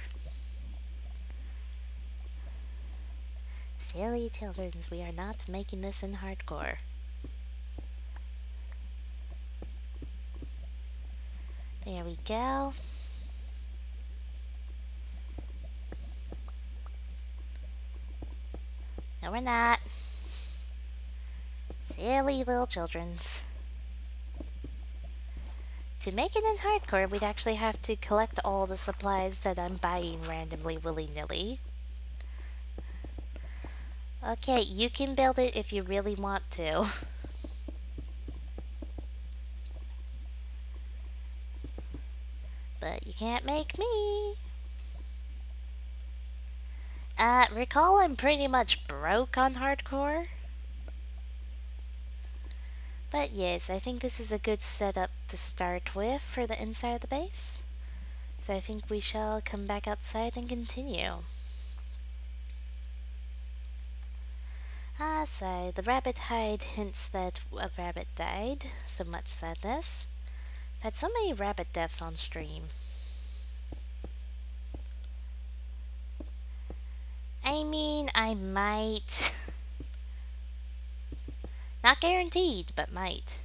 Silly childrens, we are not making this in hardcore. There we go. No, we're not. Silly little childrens. To make it in hardcore, we'd actually have to collect all the supplies that I'm buying randomly willy-nilly. Okay, you can build it if you really want to. But you can't make me. Recall I'm pretty much broke on hardcore. But yes, I think this is a good setup to start with for the inside of the base. So I think we shall come back outside and continue. Ah, sigh. The rabbit hide hints that a rabbit died. So much sadness. I've had so many rabbit deaths on stream. I mean, I might. Not guaranteed, but might.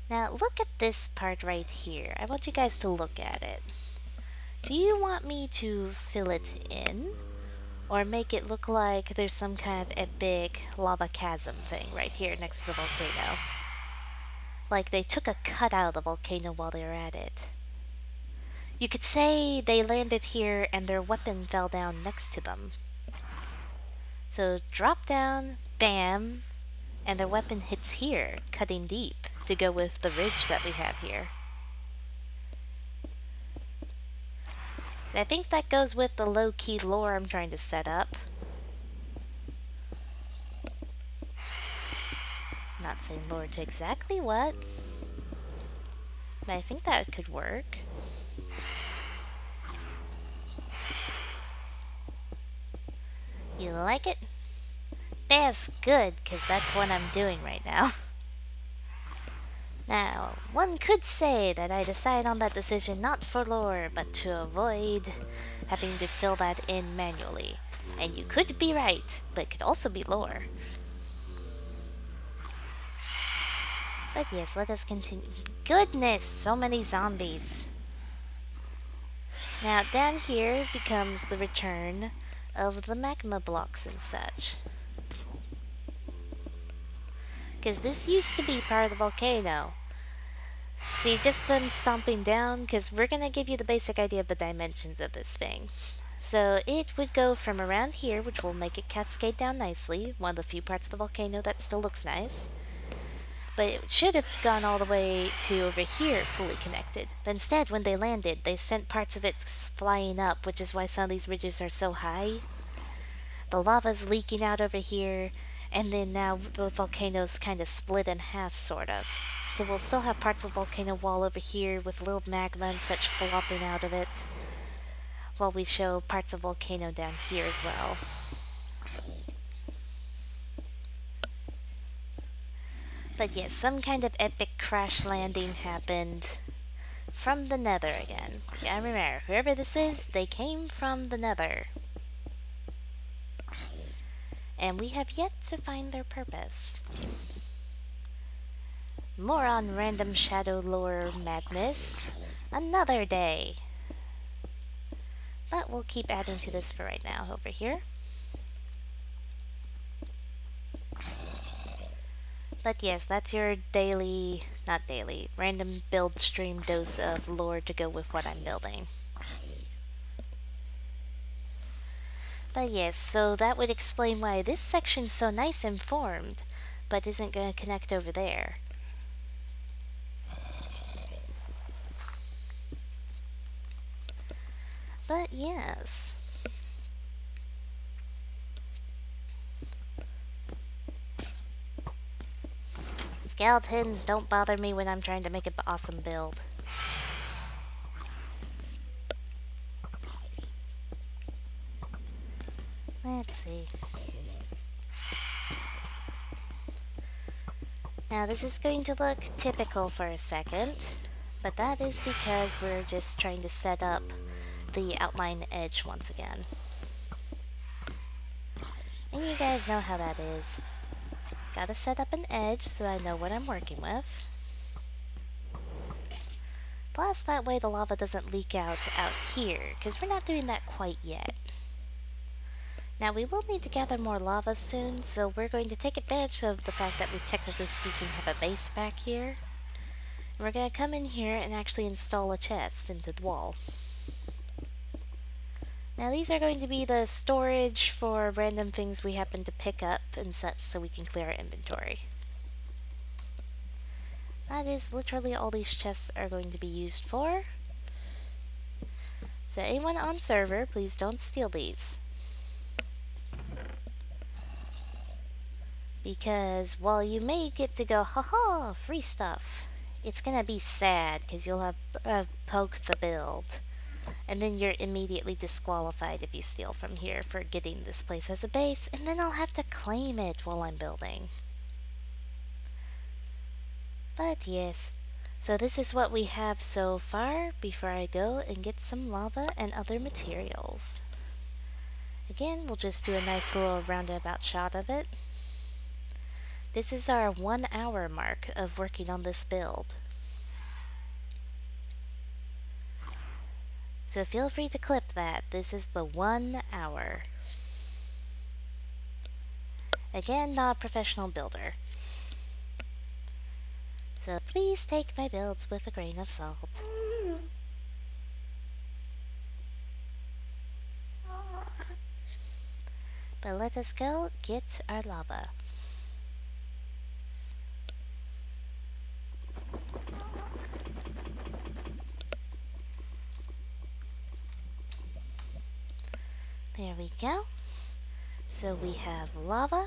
Now, look at this part right here. I want you guys to look at it. Do you want me to fill it in? Or make it look like there's some kind of epic lava chasm thing right here next to the volcano? Like they took a cut out of the volcano while they were at it. You could say they landed here and their weapon fell down next to them. So drop down, bam, and their weapon hits here, cutting deep, to go with the ridge that we have here. I think that goes with the low-key lore I'm trying to set up. Not saying lore to exactly what, but I think that could work. You like it? That's good, because that's what I'm doing right now. Now, one could say that I decided on that decision not for lore, but to avoid having to fill that in manually. And you could be right, but it could also be lore. But yes, let us continue. Goodness, so many zombies. Now, down here becomes the return of the magma blocks and such. Because this used to be part of the volcano. See, just them stomping down, because we're going to give you the basic idea of the dimensions of this thing. So it would go from around here, which will make it cascade down nicely, one of the few parts of the volcano that still looks nice. But it should have gone all the way to over here, fully connected. But instead, when they landed, they sent parts of it flying up, which is why some of these ridges are so high. The lava's leaking out over here, and then now the volcano's kind of split in half, sort of. So we'll still have parts of the volcano wall over here with little magma and such flopping out of it, while we show parts of volcano down here as well. But yes, some kind of epic crash landing happened from the nether again. Yeah, remember, whoever this is, they came from the nether. And we have yet to find their purpose. More on random shadow lore madness another day. But we'll keep adding to this for right now over here. But yes, that's your daily, not daily, random build stream dose of lore to go with what I'm building. But yes, so that would explain why this section's so nice and formed, but isn't going to connect over there. But yes. Skeletons don't bother me when I'm trying to make an awesome build. Let's see. Now this is going to look typical for a second, but that is because we're just trying to set up the outline edge once again. And you guys know how that is. Gotta set up an edge so I know what I'm working with. Plus, that way the lava doesn't leak out here, because we're not doing that quite yet. Now, we will need to gather more lava soon, so we're going to take advantage of the fact that we, technically speaking, have a base back here. We're gonna come in here and actually install a chest into the wall. Now these are going to be the storage for random things we happen to pick up and such so we can clear our inventory. That is literally all these chests are going to be used for. So anyone on server, please don't steal these. Because while you may get to go, haha, free stuff, it's gonna be sad because you'll have poked the build. And then you're immediately disqualified if you steal from here for getting this place as a base, and then I'll have to claim it while I'm building. But yes, so this is what we have so far before I go and get some lava and other materials. Again, we'll just do a nice little roundabout shot of it. This is our 1 hour mark of working on this build. So feel free to clip that. This is the 1 hour. Again, not a professional builder. So please take my builds with a grain of salt. But let us go get our lava. There we go. So we have lava.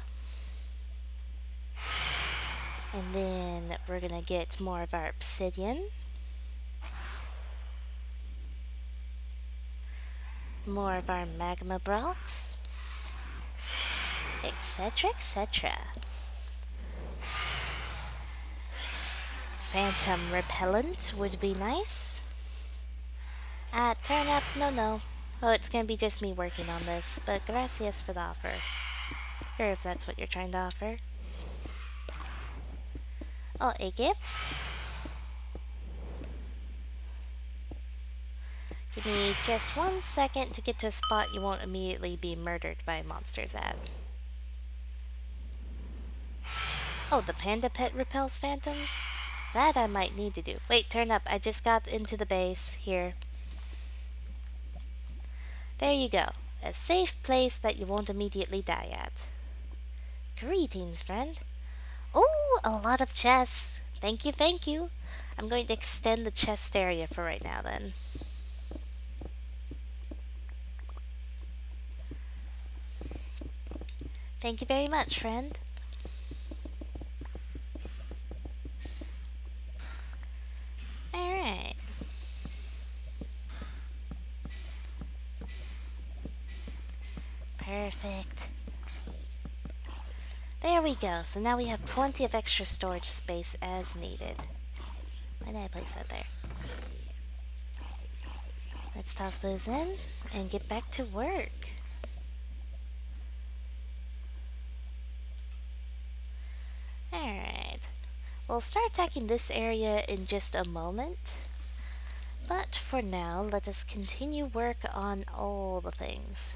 And then we're gonna get more of our obsidian. More of our magma blocks. Etc, etc. Phantom repellent would be nice. Turn up, no. Oh, it's gonna be just me working on this, but gracias for the offer. Or if that's what you're trying to offer. Oh, a gift? Give me just 1 second to get to a spot you won't immediately be murdered by monsters at. Oh, the panda pet repels phantoms? That I might need to do. Wait, turn up. I just got into the base. Here. There you go. A safe place that you won't immediately die at. Greetings, friend. Oh, a lot of chests. Thank you, thank you. I'm going to extend the chest area for right now, then. Thank you very much, friend. Alright. Perfect. There we go. So now we have plenty of extra storage space as needed. Why did I place that there? Let's toss those in and get back to work. Alright. We'll start attacking this area in just a moment. But for now, let us continue work on all the things.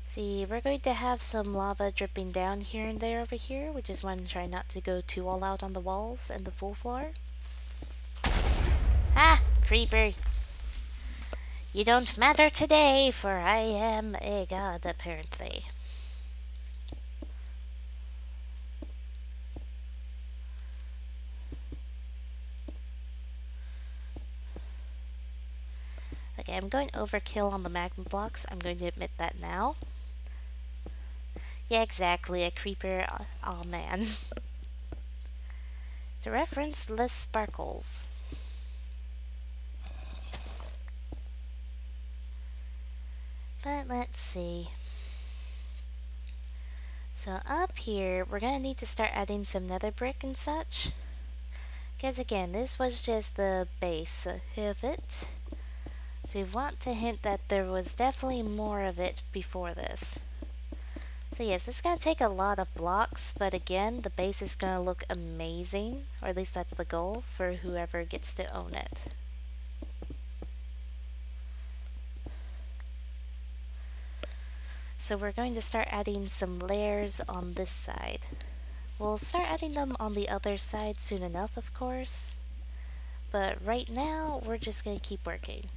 See, we're going to have some lava dripping down here and there over here, which is why I'm trying not to go too all out on the walls and the full floor. Ah! Creeper! You don't matter today, for I am a god, apparently. Okay, I'm going overkill on the magma blocks. I'm going to admit that now. Yeah, exactly, a creeper. Oh man. To reference, less sparkles. But let's see. So up here, we're gonna need to start adding some nether brick and such. Because again, this was just the base of it. So you want to hint that there was definitely more of it before this. So yes, it's going to take a lot of blocks, but again, the base is going to look amazing, or at least that's the goal for whoever gets to own it. So we're going to start adding some layers on this side. We'll start adding them on the other side soon enough, of course. But right now, we're just gonna keep working.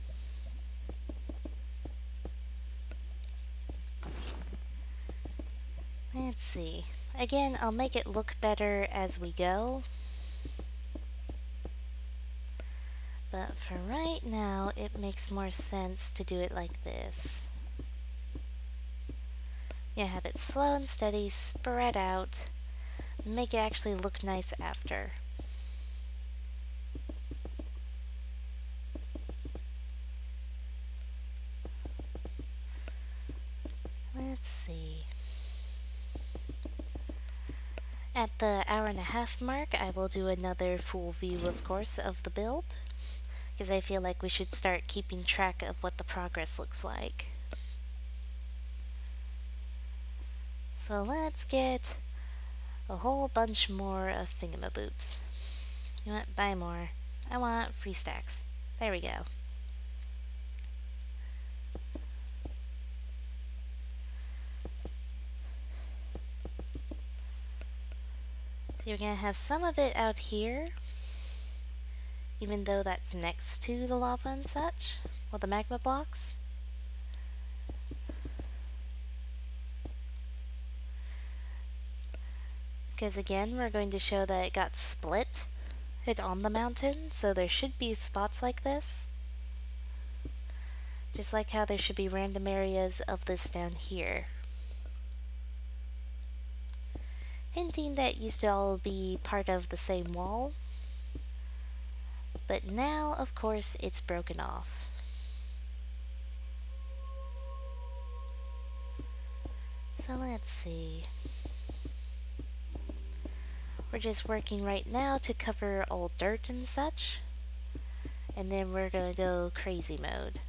Let's see. Again, I'll make it look better as we go. But for right now, it makes more sense to do it like this. You have it slow and steady, spread out, make it actually look nice after. Let's see. At the hour-and-a-half mark, I will do another full view, of course, of the build, because I feel like we should start keeping track of what the progress looks like. So let's get a whole bunch more of thingamaboops. You want buy more? I want free stacks. There we go. So you're gonna have some of it out here, even though that's next to the lava and such, well, the magma blocks. Because again, we're going to show that it got split on the mountain, so there should be spots like this. Just like how there should be random areas of this down here. Hinting that used to all be part of the same wall. But now, of course, it's broken off. So let's see. We're just working right now to cover all dirt and such. And then we're gonna go crazy mode.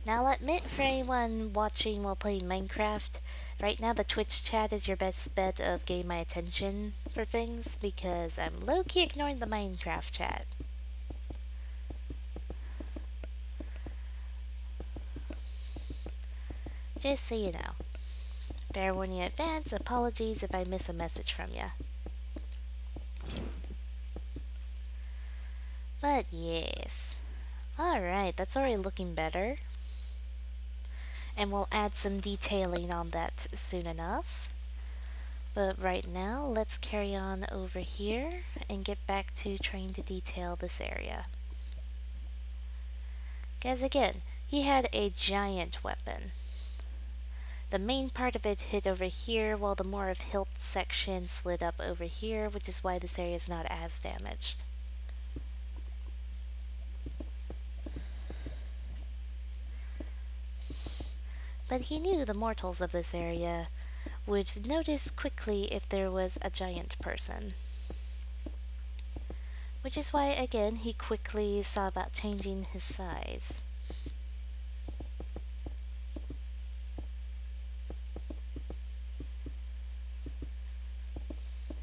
Now I'll admit, for anyone watching while playing Minecraft, right now the Twitch chat is your best bet of getting my attention for things, because I'm low-key ignoring the Minecraft chat. Just so you know. Fair warning in advance, apologies if I miss a message from ya. But yes. Alright, that's already looking better. And we'll add some detailing on that soon enough. But right now, let's carry on over here and get back to trying to detail this area. Because again, he had a giant weapon. The main part of it hit over here, while the more of hilt section slid up over here, which is why this area is not as damaged. But he knew the mortals of this area would notice quickly if there was a giant person. Which is why, again, he quickly saw about changing his size.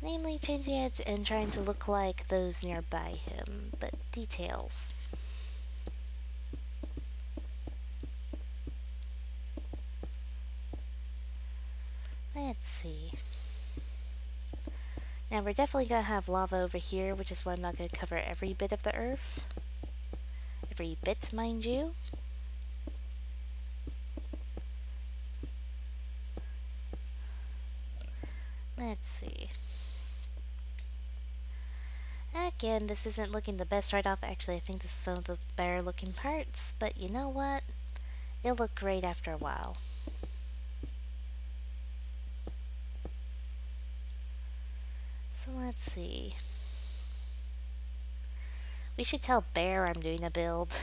Namely, changing it and trying to look like those nearby him, but details. Let's see. Now we're definitely gonna have lava over here, which is why I'm not gonna cover every bit of the earth. Every bit, mind you. Let's see. Again, this isn't looking the best right off. Actually, I think this is some of the better looking parts, but you know what? It'll look great after a while. So let's see. We should tell Bear I'm doing a build.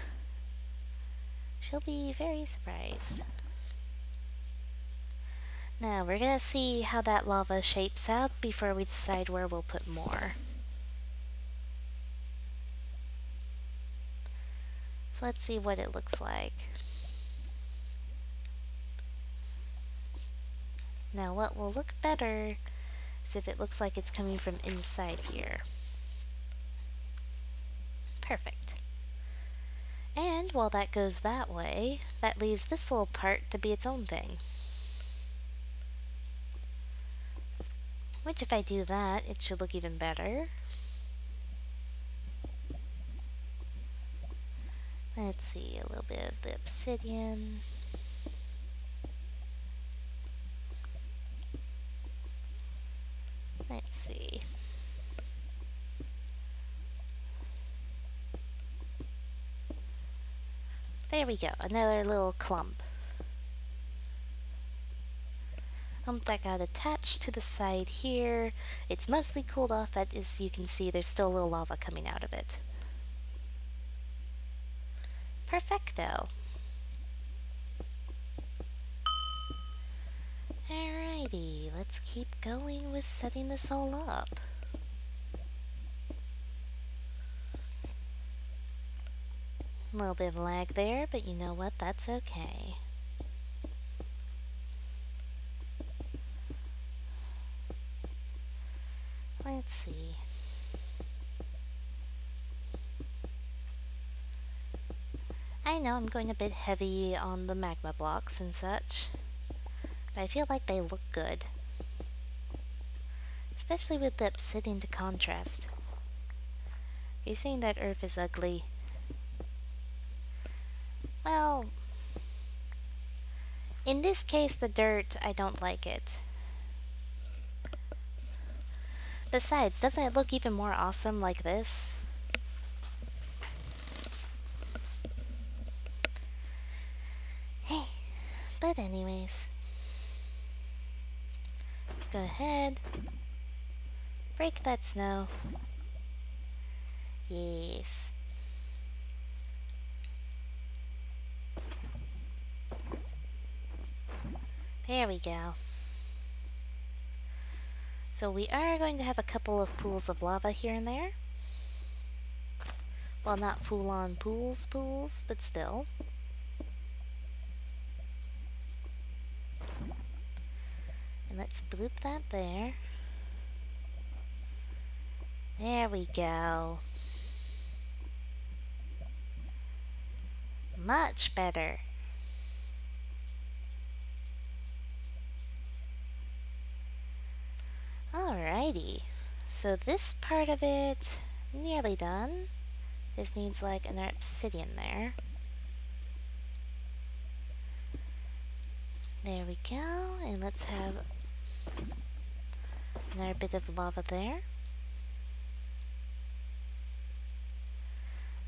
She'll be very surprised. Now, we're gonna see how that lava shapes out before we decide where we'll put more. So let's see what it looks like. Now, what will look better is if it looks like it's coming from inside here. Perfect. And while that goes that way, that leaves this little part to be its own thing. Which if I do that, it should look even better. Let's see, a little bit of the obsidian. Let's see. There we go, another little clump. That got attached to the side here. It's mostly cooled off, but as you can see, there's still a little lava coming out of it. Perfecto. Alrighty, let's keep going with setting this all up. A little bit of lag there, but you know what? That's okay. Let's see. I know I'm going a bit heavy on the magma blocks and such, but I feel like they look good. Especially with the obsidian to contrast. You're saying that earth is ugly. Well, in this case, the dirt, I don't like it. Besides, doesn't it look even more awesome like this? Hey, but anyways. Let's go ahead. Break that snow. Yes. There we go. So we are going to have a couple of pools of lava here and there. Well, not full-on pools, but still. And let's bloop that there. There we go. Much better. Alrighty. So this part of it, nearly done. Just needs like an obsidian there. There we go. And let's have another bit of lava there.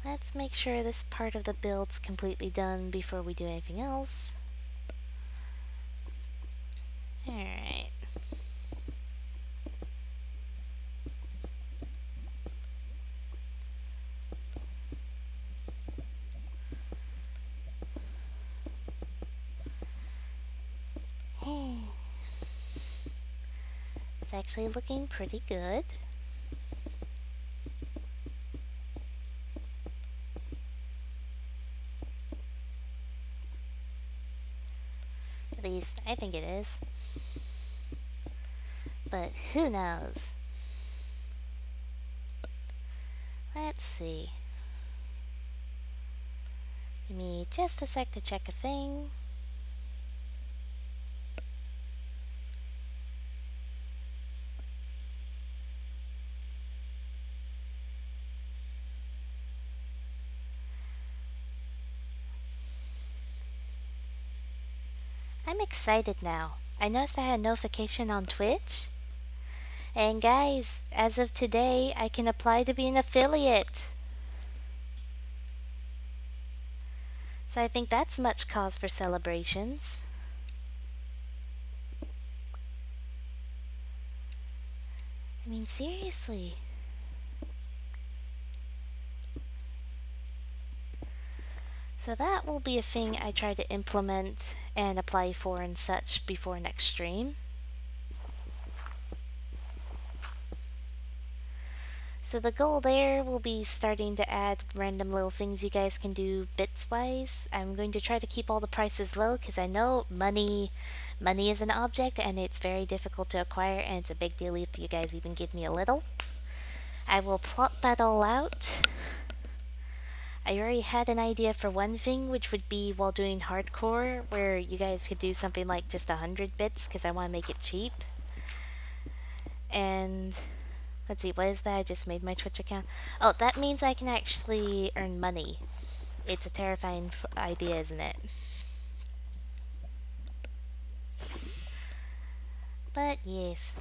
Let's make sure this part of the build's completely done before we do anything else. Alright. It's actually looking pretty good. At least, I think it is. But who knows? Let's see. Give me just a sec to check a thing. I'm excited now. I noticed I had a notification on Twitch. And guys, as of today, I can apply to be an affiliate. So I think that's much cause for celebrations. I mean, seriously. So that will be a thing I try to implement and apply for and such before next stream. So the goal there will be starting to add random little things you guys can do bits-wise. I'm going to try to keep all the prices low because I know money is an object and it's very difficult to acquire, and it's a big deal if you guys even give me a little. I will plot that all out. I already had an idea for one thing, which would be while doing hardcore, where you guys could do something like just 100 bits because I want to make it cheap. And let's see, what is that? I just made my Twitch account. Oh, that means I can actually earn money. It's a terrifying idea, isn't it? But yes.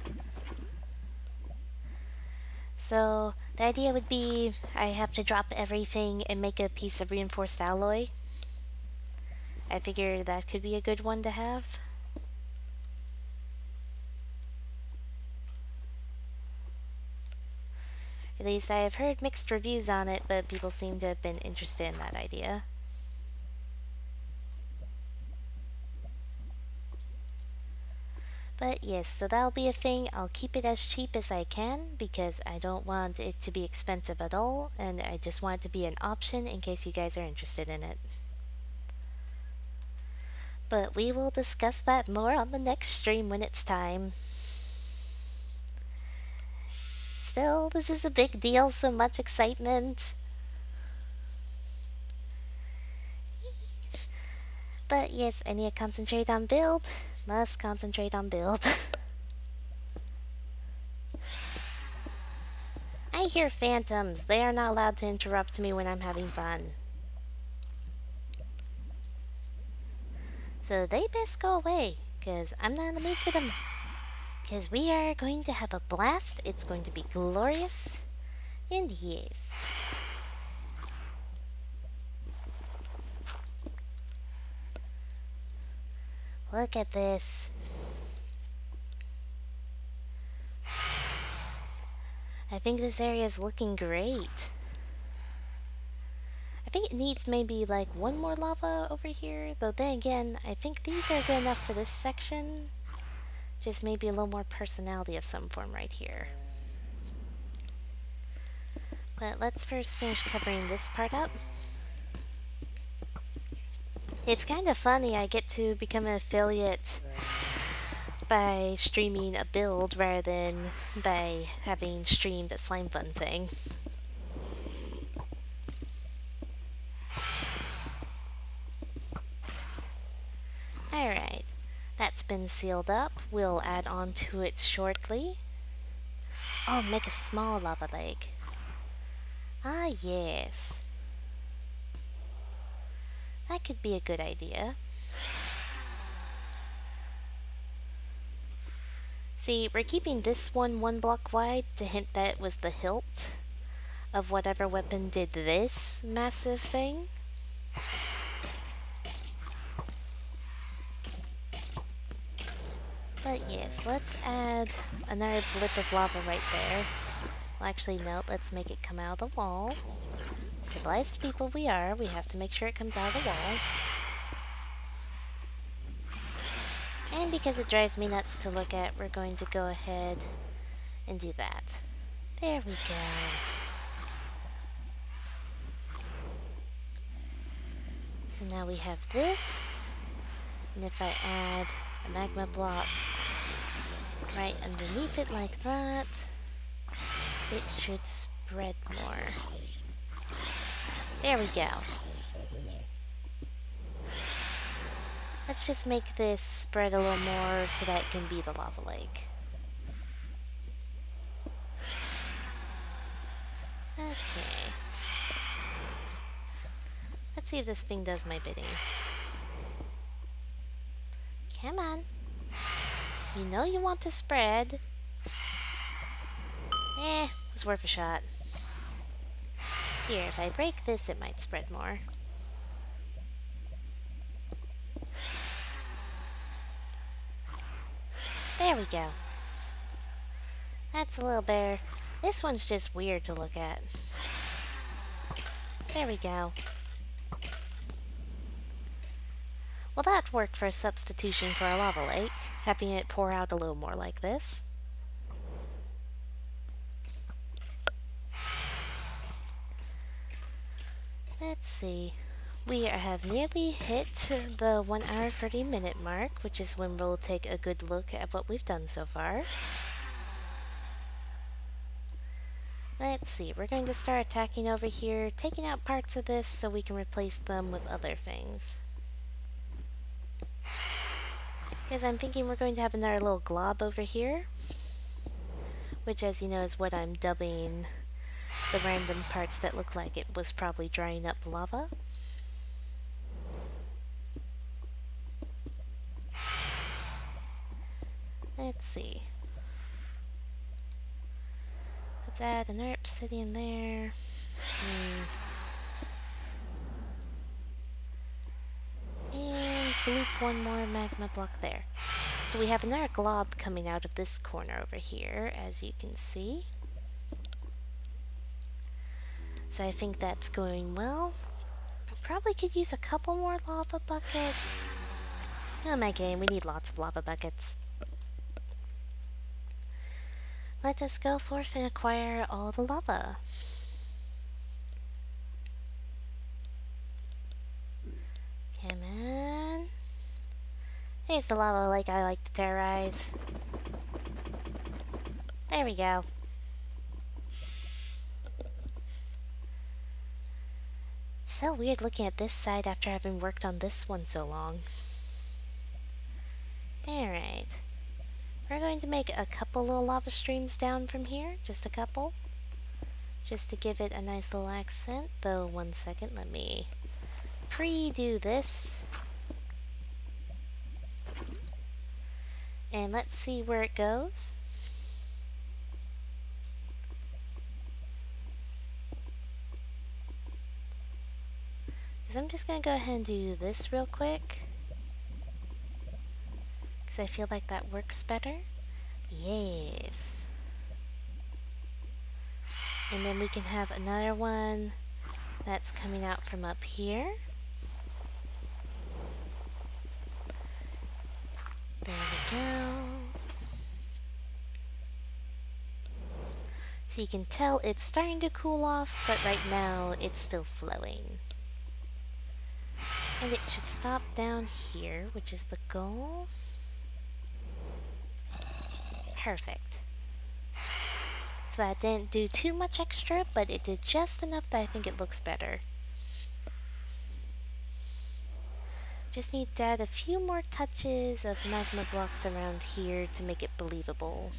So the idea would be I have to drop everything and make a piece of reinforced alloy. I figure that could be a good one to have. At least I have heard mixed reviews on it, but people seem to have been interested in that idea. But yes, so that'll be a thing. I'll keep it as cheap as I can because I don't want it to be expensive at all, and I just want it to be an option in case you guys are interested in it. But we will discuss that more on the next stream when it's time. Still, this is a big deal, so much excitement. But yes, I need to concentrate on build. Must concentrate on build. I hear phantoms. They are not allowed to interrupt me when I'm having fun. So they best go away, because I'm not in the mood for them. Because we are going to have a blast. It's going to be glorious. And yes. Look at this. I think this area is looking great. I think it needs maybe like one more lava over here. Though then again, I think these are good enough for this section. Just maybe a little more personality of some form right here. But let's first finish covering this part up. It's kind of funny I get to become an affiliate by streaming a build rather than by having streamed a Slimefun thing. Alright, that's been sealed up. We'll add on to it shortly. Oh, make a small lava lake. Ah, yes. That could be a good idea. See, we're keeping this one block wide to hint that it was the hilt of whatever weapon did this massive thing. But yes, let's add another blip of lava right there. Well, actually, no, let's make it come out of the wall. Civilized people we are, we have to make sure it comes out of the wall. And because it drives me nuts to look at, we're going to go ahead and do that. There we go. So now we have this, and if I add a magma block right underneath it like that, it should spread more. There we go. Let's just make this spread a little more so that it can be the lava lake. Okay. Let's see if this thing does my bidding. Come on. You know you want to spread. Was worth a shot. Here, if I break this, it might spread more. There we go. That's a little better. This one's just weird to look at. There we go. Well, that worked for a substitution for a lava lake, having it pour out a little more like this. Let's see. We have nearly hit the 1 hour 30-minute mark, which is when we'll take a good look at what we've done so far. Let's see, we're going to start attacking over here, taking out parts of this so we can replace them with other things. Because I'm thinking we're going to have another little glob over here. which, as you know, is what I'm dubbing the random parts that look like it was probably drying up lava. Let's see. Let's add another obsidian there. And bloop one more magma block there. So we have another glob coming out of this corner over here, as you can see. So I think that's going well. Probably could use a couple more lava buckets. Oh my game, we need lots of lava buckets. Let us go forth and acquire all the lava. Come on. Here's the lava lake I like to terrorize. There we go. It's so weird looking at this side after having worked on this one so long. Alright. We're going to make a couple little lava streams down from here. Just a couple. Just to give it a nice little accent. Though, one second, let me pre-do this. And let's see where it goes. Because I'm just going to go ahead and do this real quick. Because I feel like that works better. Yes. And then we can have another one that's coming out from up here. There we go. So you can tell it's starting to cool off, but right now it's still flowing. And it should stop down here, which is the goal. Perfect. So that didn't do too much extra, but it did just enough that I think it looks better. Just need to add a few more touches of magma blocks around here to make it believable.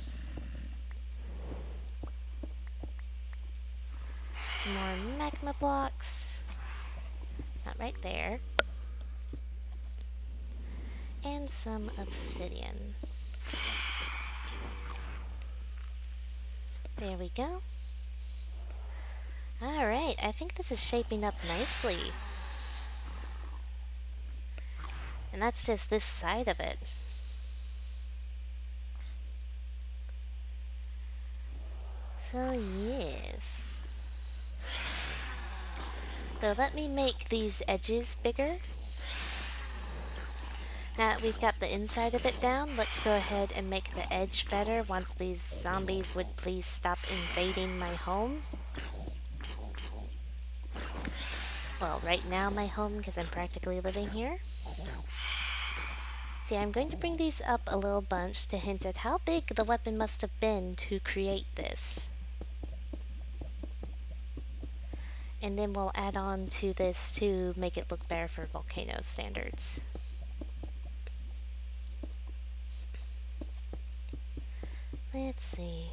Some more magma blocks. Not right there. And some obsidian. There we go. Alright, I think this is shaping up nicely. And that's just this side of it. So yes. So let me make these edges bigger. Now that we've got the inside of it down, let's go ahead and make the edge better once these zombies would please stop invading my home. Well, right now my home, because I'm practically living here. See, I'm going to bring these up a little bunch to hint at how big the weapon must have been to create this. And then we'll add on to this to make it look better for volcano standards. Let's see.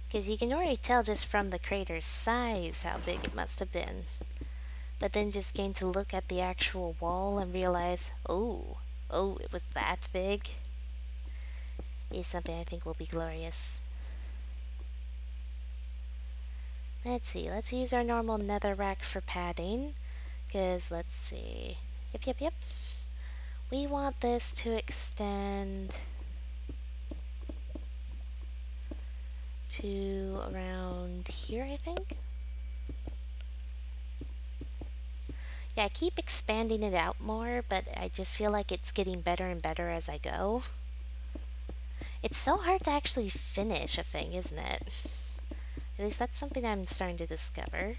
Because you can already tell just from the crater's size how big it must have been. But then just getting to look at the actual wall and realize, oh, it was that big, is something I think will be glorious. Let's see, let's use our normal netherrack for padding. Because, let's see. Yep. We want this to extend to around here, I think. Yeah, I keep expanding it out more, but I just feel like it's getting better and better as I go. It's so hard to actually finish a thing, isn't it? At least that's something I'm starting to discover.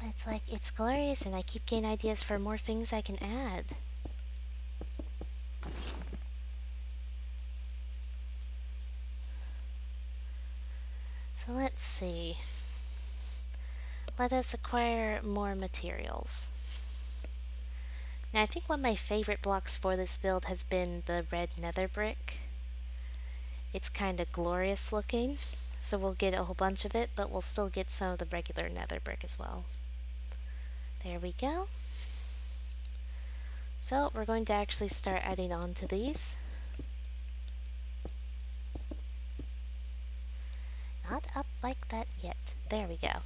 It's like, it's glorious and I keep getting ideas for more things I can add. So let's see. let us acquire more materials. Now I think one of my favorite blocks for this build has been the red nether brick. It's kind of glorious looking, so we'll get a whole bunch of it, but we'll still get some of the regular nether brick as well. There we go. So we're going to actually start adding on to these. Not up like that yet. There we go.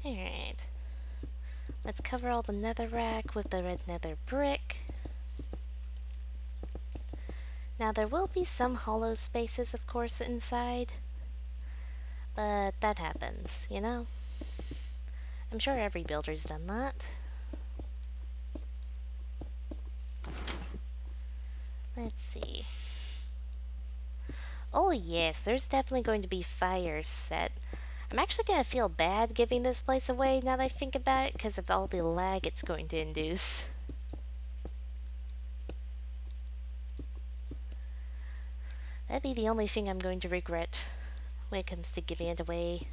Alright. Let's cover all the netherrack with the red nether brick. Now there will be some hollow spaces, of course, inside. But that happens, you know? I'm sure every builder's done that. Let's see. Oh yes, there's definitely going to be fires set. I'm actually going to feel bad giving this place away now that I think about it, because of all the lag it's going to induce. That'd be the only thing I'm going to regret when it comes to giving it away.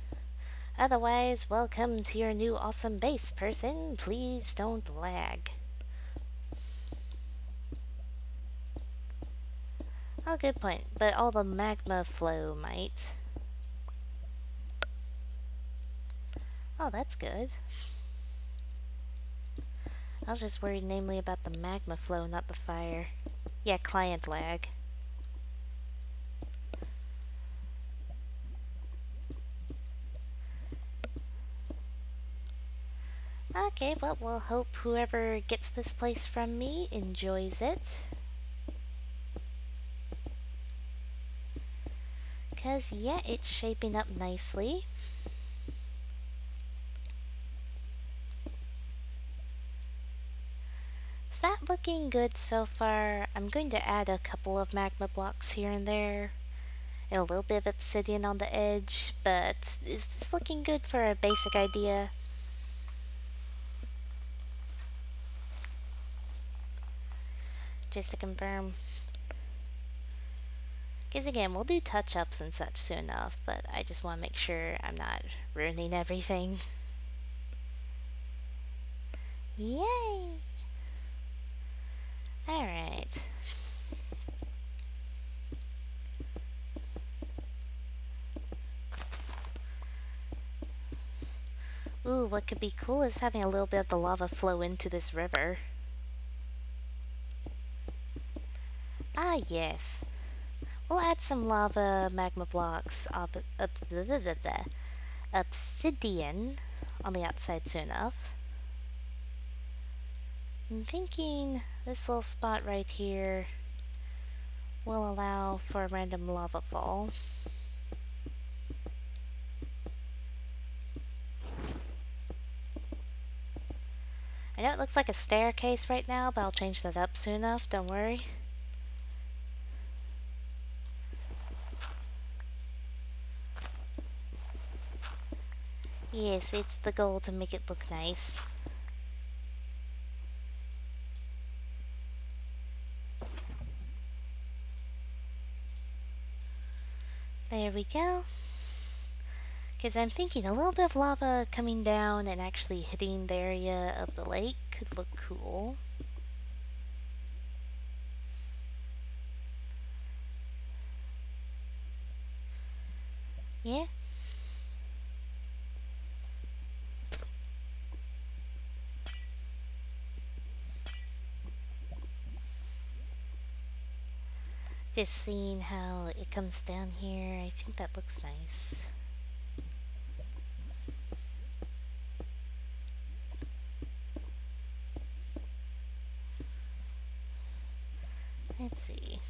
Otherwise, welcome to your new awesome base, person. Please don't lag. Oh, good point. But all the magma flow might. Oh, that's good. I was just worried namely about the magma flow, not the fire. Yeah, client lag. Okay, well, we'll hope whoever gets this place from me enjoys it. 'Cause, yeah, it's shaping up nicely. Is that looking good so far? I'm going to add a couple of magma blocks here and there. And a little bit of obsidian on the edge, but is this looking good for a basic idea? Just to confirm. Because again, we'll do touch-ups and such soon enough, but I just want to make sure I'm not ruining everything. Yay! Alright. Ooh, what could be cool is having a little bit of the lava flow into this river. Ah, yes. We'll add some lava magma blocks, obsidian on the outside soon enough. I'm thinking this little spot right here will allow for a random lava fall. I know it looks like a staircase right now, but I'll change that up soon enough, don't worry. Yes, it's the goal to make it look nice. There we go. Because I'm thinking a little bit of lava coming down and actually hitting the area of the lake could look cool. Yeah. Just seeing how it comes down here, I think that looks nice. Let's see.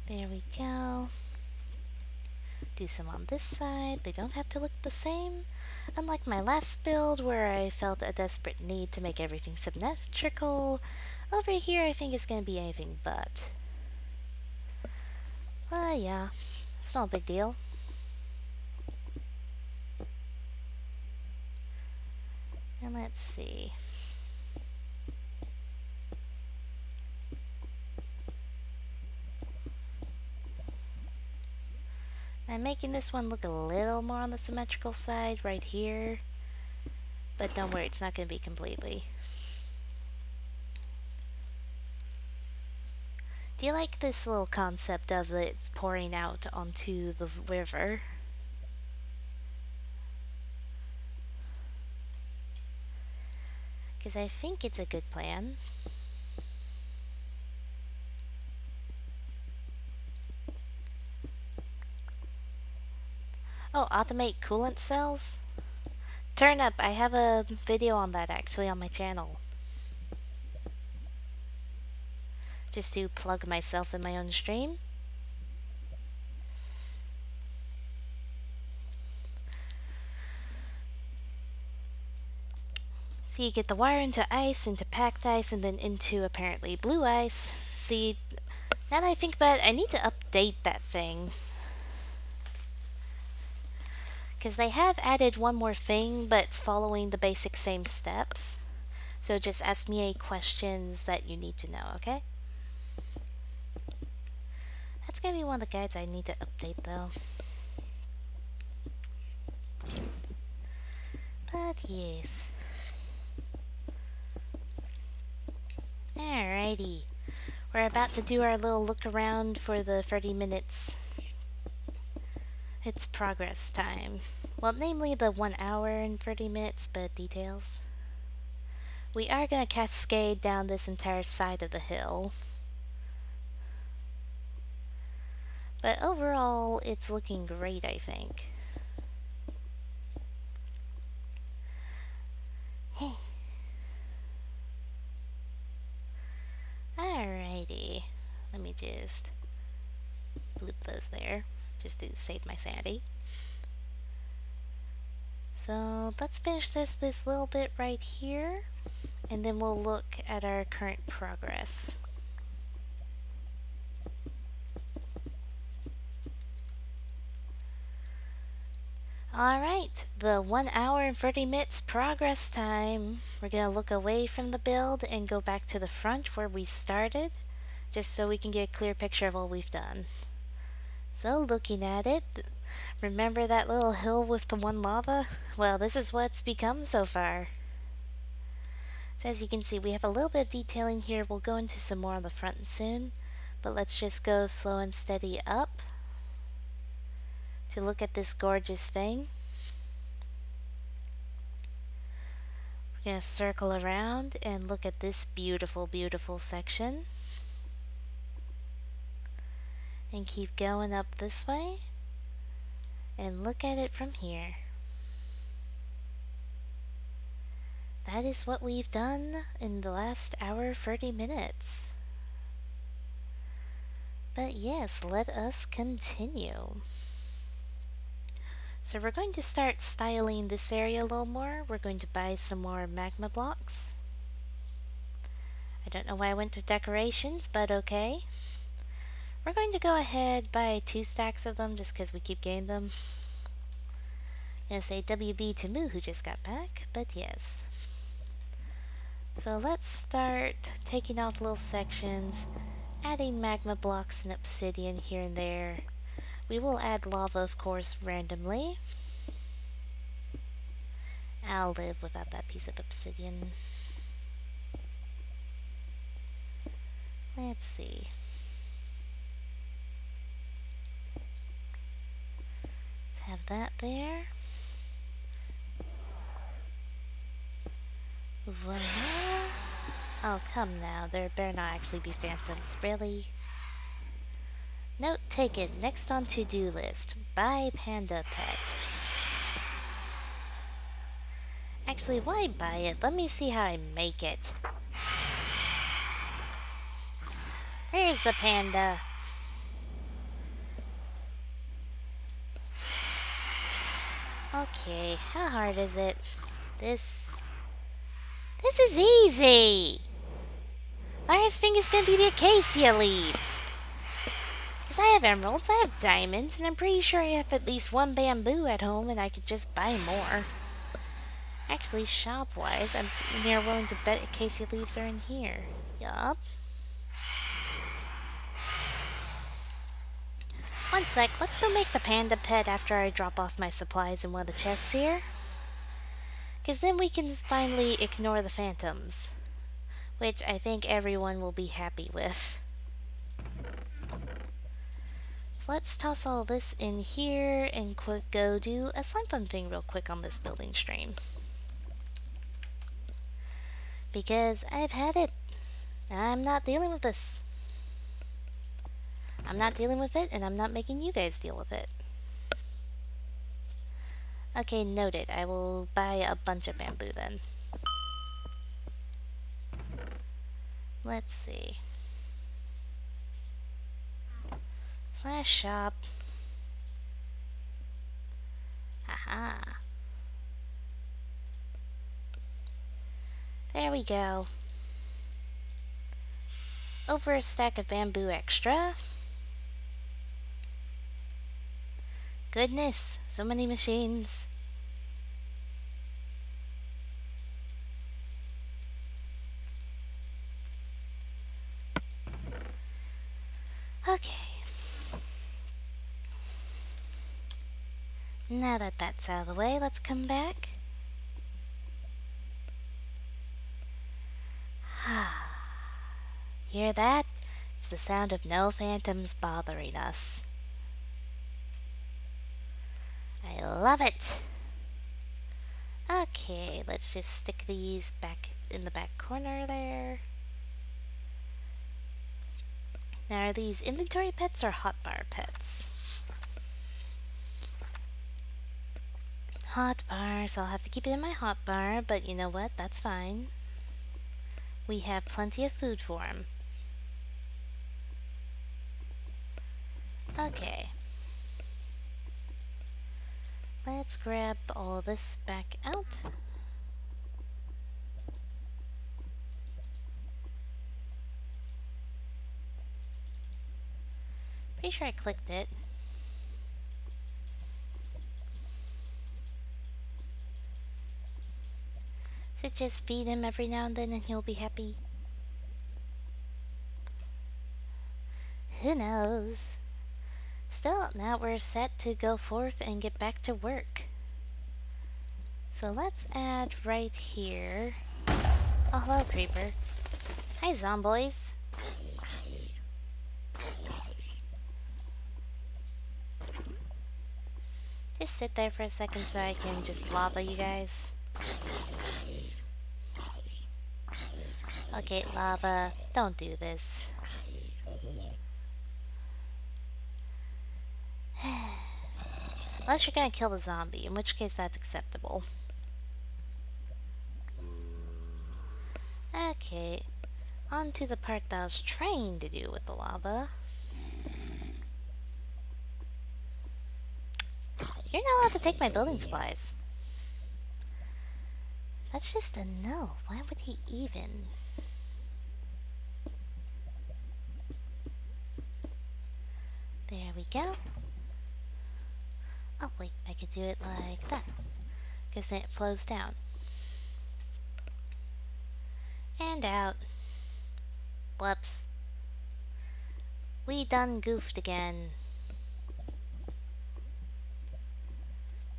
There we go. Do some on this side. They don't have to look the same. Unlike my last build where I felt a desperate need to make everything symmetrical, over here I think it's going to be anything but. Yeah. It's not a big deal. And let's see. I'm making this one look a little more on the symmetrical side right here. But don't worry, it's not going to be completely. Do you like this little concept of it's pouring out onto the river? Because I think it's a good plan. Oh, automate coolant cells? Turn up, I have a video on that actually on my channel. Just to plug myself in my own stream. So you get the wire into ice, into packed ice, and then into apparently blue ice. See, now that I think about it, I need to update that thing. Because they have added one more thing, but it's following the basic same steps. So just ask me any questions that you need to know, okay? That's gonna be one of the guides I need to update though. But yes. Alrighty. We're about to do our little look around for the 30 minutes. It's progress time. Well, namely the 1 hour and 30 minutes, but details. We are gonna cascade down this entire side of the hill. But overall, it's looking great, I think. Alrighty. Let me just loop those there, just to save my sanity. So let's finish this little bit right here, and then we'll look at our current progress. Alright, the 1 hour and 30 minutes progress time. We're going to look away from the build and go back to the front where we started, just so we can get a clear picture of what we've done. So looking at it, remember that little hill with the one lava? Well, this is what it's become so far. So as you can see, we have a little bit of detailing here. We'll go into some more on the front soon, but let's just go slow and steady up to look at this gorgeous thing. We're going to circle around and look at this beautiful, beautiful section. And keep going up this way and look at it from here. That is what we've done in the last hour 30 minutes. But yes, let us continue. So we're going to start styling this area a little more. We're going to buy some more magma blocks. I don't know why I went to decorations, but okay. We're going to go ahead buy 2 stacks of them just because we keep getting them. I'm going to say WB to Moo who just got back, but yes. So let's start taking off little sections, adding magma blocks and obsidian here and there. We will add lava, of course, randomly. I'll live without that piece of obsidian. Let's see. Let's have that there. Voila. Oh, come now. There better not actually be phantoms. Really? Note taken. Next on to-do list. Buy panda pet. Actually, why buy it? Let me see how I make it. Where's the panda? Okay, how hard is it? This is easy! My hardest thing is gonna be the acacia leaves. Because I have emeralds, I have diamonds, and I'm pretty sure I have at least 1 bamboo at home and I could just buy more. Actually, shop-wise, I'm near willing to bet acacia leaves are in here. Yup. One sec, let's go make the panda pet after I drop off my supplies in one of the chests here. Because then we can finally ignore the phantoms. Which I think everyone will be happy with. So let's toss all this in here and go do a Slimefun thing real quick on this building stream. Because I've had it. I'm not dealing with this. I'm not dealing with it, and I'm not making you guys deal with it. Okay, noted. I will buy a bunch of bamboo then. Let's see. Slash shop. Haha. There we go. Over a stack of bamboo extra. Goodness, so many machines. Okay. Now that that's out of the way, let's come back. Hear that? It's the sound of no phantoms bothering us. I love it! Okay, let's just stick these back in the back corner there. Now, are these inventory pets or hotbar pets? Hotbar, so I'll have to keep it in my hotbar, but you know what? That's fine. We have plenty of food for him. Okay. Let's grab all this back out. Pretty sure I clicked it. So just feed him every now and then and he'll be happy? Who knows? Still, now we're set to go forth and get back to work. So let's add right here. Oh, hello, creeper. Hi, zomboys. Just sit there for a second so I can just lava you guys. Okay, lava, don't do this. Unless you're gonna kill the zombie, in which case that's acceptable. Okay, on to the part that I was trying to do with the lava. You're not allowed to take my building supplies. That's just a no. Why would he even? There we go. Oh wait, I could do it like that. Because then it flows down. And out. Whoops. We done goofed again.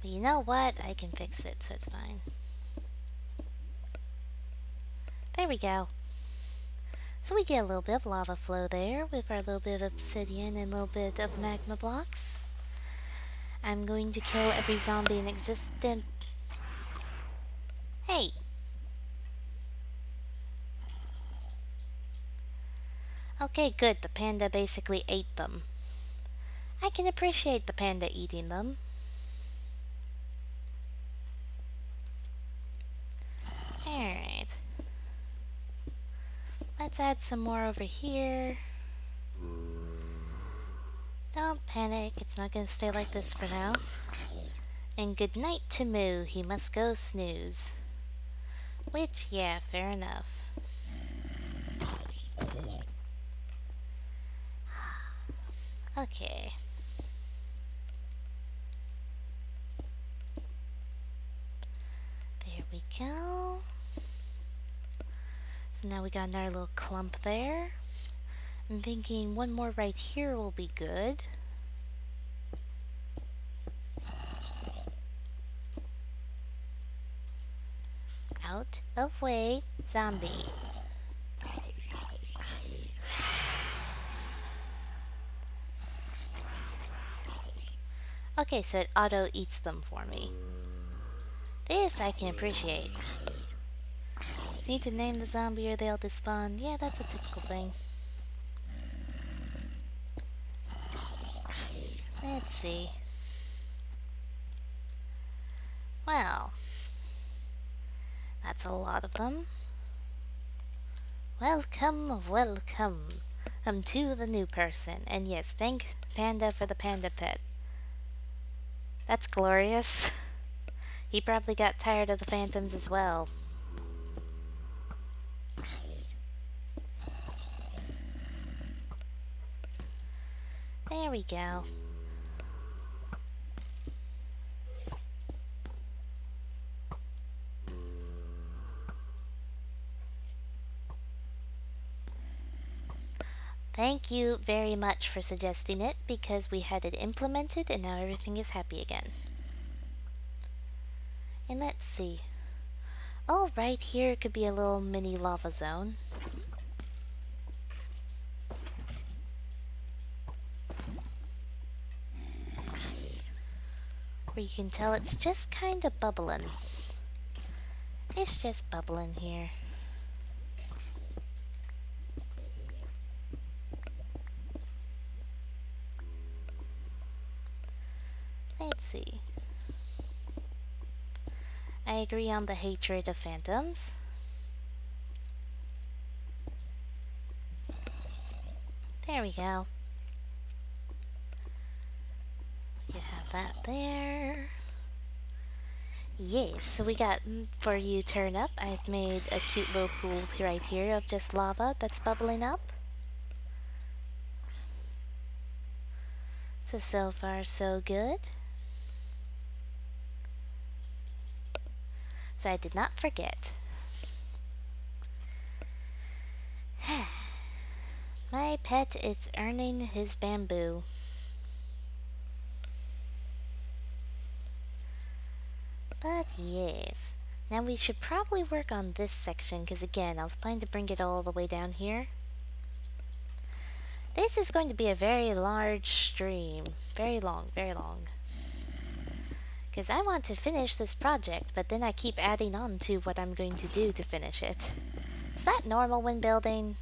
But you know what? I can fix it, so it's fine. There we go. So we get a little bit of lava flow there with our little bit of obsidian and a little bit of magma blocks. I'm going to kill every zombie in existence. Hey! Okay, good. The panda basically ate them. I can appreciate the panda eating them. Alright. Let's add some more over here. Don't panic, it's not gonna stay like this for now. And good night to Moo, he must go snooze. Which, yeah, fair enough. Okay. There we go. So now we got another little clump there. I'm thinking one more right here will be good. Out of way, zombie. Okay, so it auto-eats them for me. This I can appreciate. Need to name the zombie or they'll despawn. Yeah, that's a typical thing. Let's see. Well, that's a lot of them. Welcome, welcome. To the new person. And yes, thank Panda for the panda pet. That's glorious. He probably got tired of the phantoms as well. There we go. Thank you very much for suggesting it, because we had it implemented and now everything is happy again. And let's see. Oh, right here could be a little mini lava zone. Where you can tell it's just kind of bubbling. It's just bubbling here. Let's see. I agree on the hatred of phantoms. There we go. You have that there. Yes, so we got, for you turn up, I've made a cute little pool right here of just lava that's bubbling up. So far so good. So I did not forget. My pet is earning his bamboo. But yes, now we should probably work on this section, because again, I was planning to bring it all the way down here. This is going to be a very large stream. Very long, very long. Because I want to finish this project, but then I keep adding on to what I'm going to do to finish it. Is that normal when building?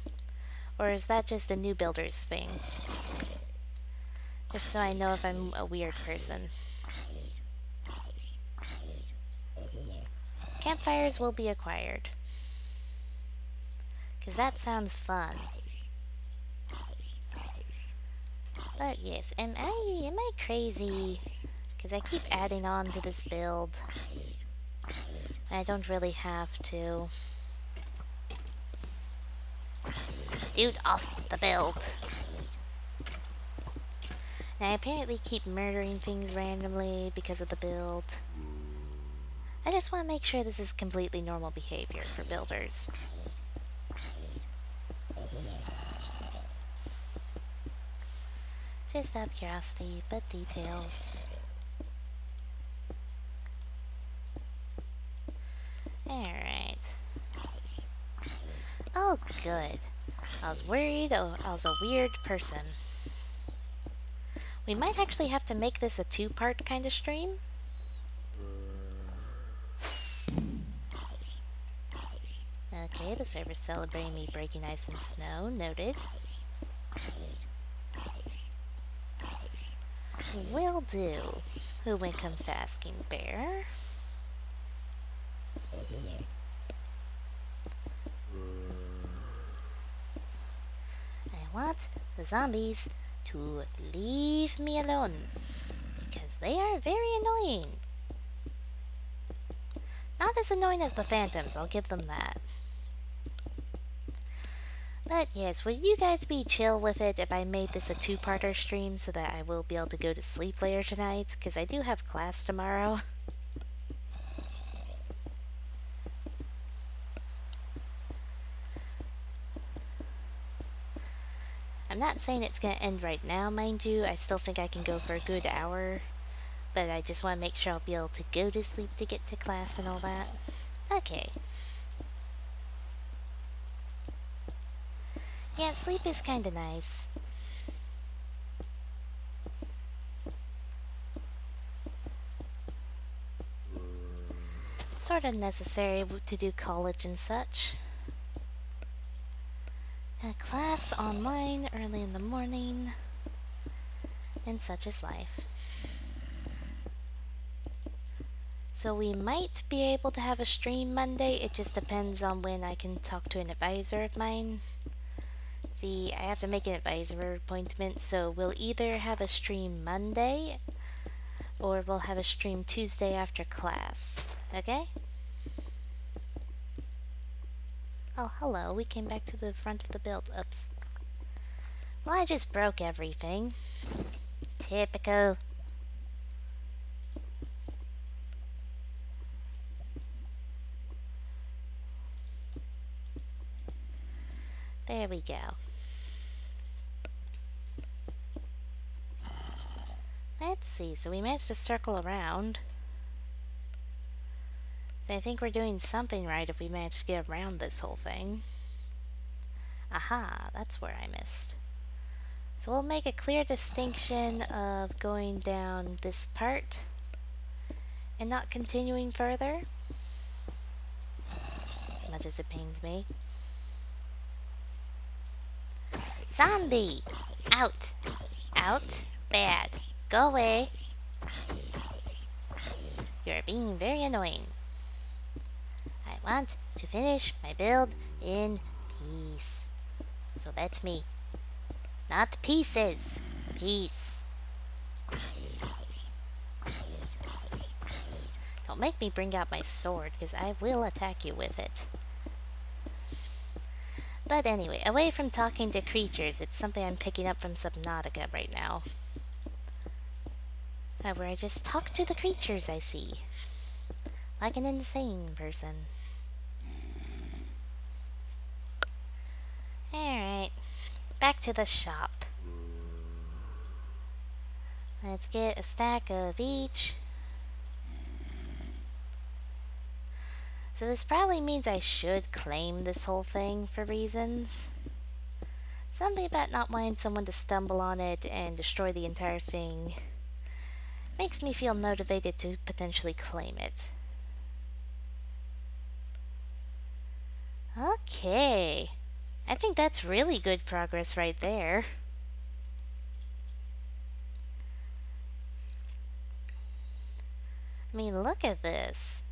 Or is that just a new builder's thing? Just so I know if I'm a weird person. Campfires will be acquired. Because that sounds fun. But yes, am I crazy? Because I keep adding on to this build. I don't really have to. Dude, off the build. And I apparently keep murdering things randomly because of the build. I just want to make sure this is completely normal behavior for builders. Just out of curiosity, but details. Alright. Oh, good. I was worried I was a weird person. We might actually have to make this a two-part kind of stream. Okay, the server's celebrating me breaking ice and snow. Noted. Will do. When it comes to asking bear. I want the zombies to leave me alone, because they are very annoying. Not as annoying as the phantoms, I'll give them that. But yes, would you guys be chill with it if I made this a two-parter stream so that I will be able to go to sleep later tonight? Because I do have class tomorrow. I'm not saying it's going to end right now, mind you. I still think I can go for a good hour. But I just want to make sure I'll be able to go to sleep to get to class and all that. Okay. Yeah, sleep is kinda nice. Sorta necessary to do college and such. A class online early in the morning, and such is life. So we might be able to have a stream Monday, it just depends on when I can talk to an advisor of mine. See, I have to make an advisor appointment, so we'll either have a stream Monday, or we'll have a stream Tuesday after class. Okay? Oh, hello, we came back to the front of the build. Oops. Well, I just broke everything. Typical. There we go. Let's see, so we managed to circle around. So I think we're doing something right if we manage to get around this whole thing. Aha, that's where I missed. So we'll make a clear distinction of going down this part and not continuing further, as much as it pains me. Zombie! Out! Out! Bad! Go away! You're being very annoying. I want to finish my build in peace. So that's me. Not pieces. Peace. Don't make me bring out my sword, because I will attack you with it. But anyway, away from talking to creatures, it's something I'm picking up from Subnautica right now. Where I just talk to the creatures I see. Like an insane person. Alright. Back to the shop. Let's get a stack of each. So this probably means I should claim this whole thing for reasons. Something about not wanting someone to stumble on it and destroy the entire thing makes me feel motivated to potentially claim it. Okay. I think that's really good progress right there. I mean, look at this.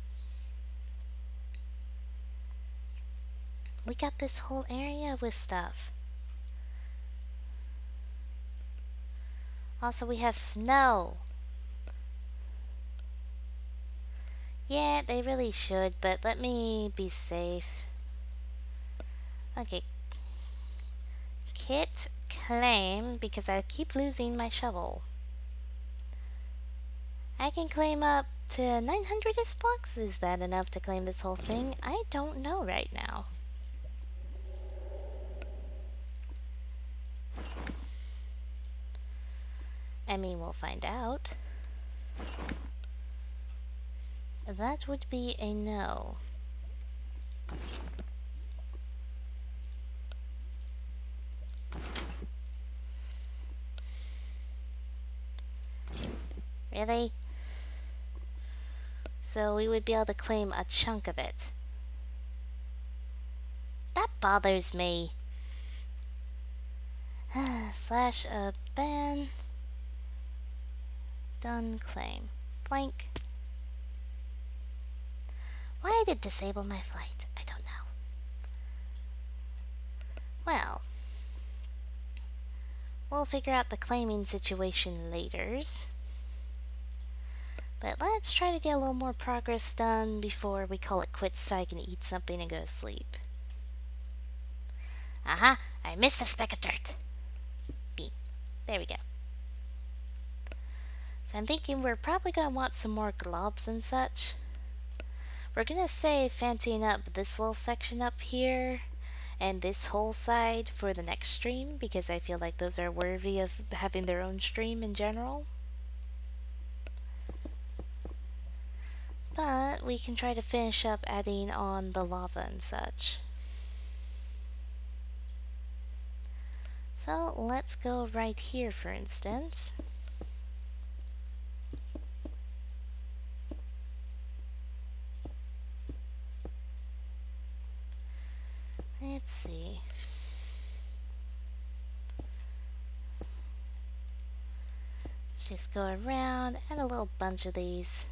We got this whole area with stuff. Also, we have snow. Yeah, they really should, but let me be safe. Okay. Kit claim, because I keep losing my shovel. I can claim up to 900 blocks. Is that enough to claim this whole thing? I don't know right now. I mean, we'll find out. That would be a no. Really? So we would be able to claim a chunk of it. That bothers me. Slash a ban. Done claim. Blank. Why did it disable my flight? I don't know. Well, we'll figure out the claiming situation laters. But let's try to get a little more progress done before we call it quits so I can eat something and go to sleep. Aha! I missed a speck of dirt. Beep. There we go. So I'm thinking we're probably going to want some more globs and such. We're going to save fancying up this little section up here and this whole side for the next stream because I feel like those are worthy of having their own stream in general. But we can try to finish up adding on the lava and such. So let's go right here, for instance. Let's see. Let's just go around, add a little bunch of these,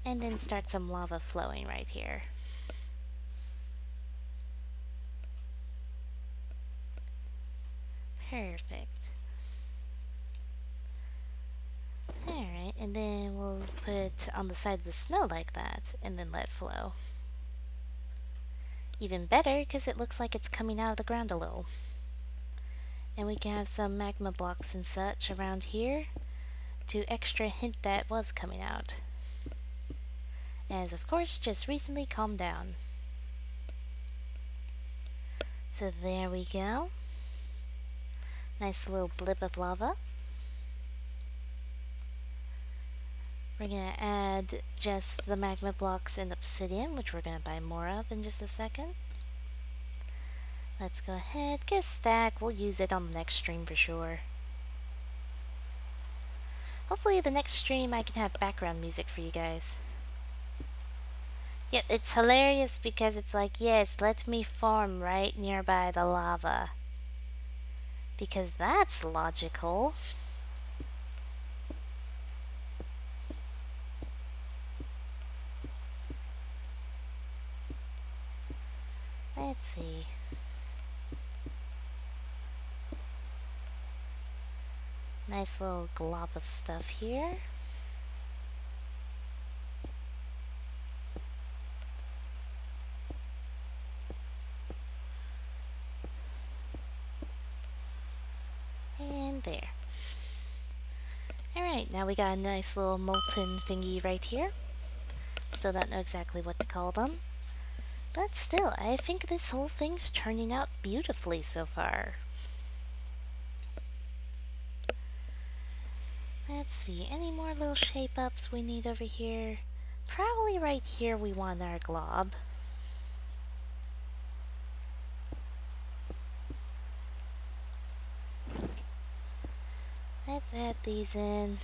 and then start some lava flowing right here. Perfect. Alright, and then we'll put on the side of the snow like that, and then let flow. Even better, because it looks like it's coming out of the ground a little. And we can have some magma blocks and such around here to extra hint that was coming out. As of course, just recently calmed down. So there we go. Nice little blip of lava. We're gonna add just the magma blocks and obsidian, which we're gonna buy more of in just a second. Let's go ahead, get a stack. We'll use it on the next stream for sure. Hopefully the next stream I can have background music for you guys. Yeah, it's hilarious because it's like, yes, let me farm right nearby the lava. Because that's logical. Let's see. Nice little glob of stuff here. And there. Alright, now we got a nice little molten thingy right here. Still don't know exactly what to call them. But still, I think this whole thing's turning out beautifully so far. Let's see, any more little shape-ups we need over here? Probably right here we want our glob. Let's add these in.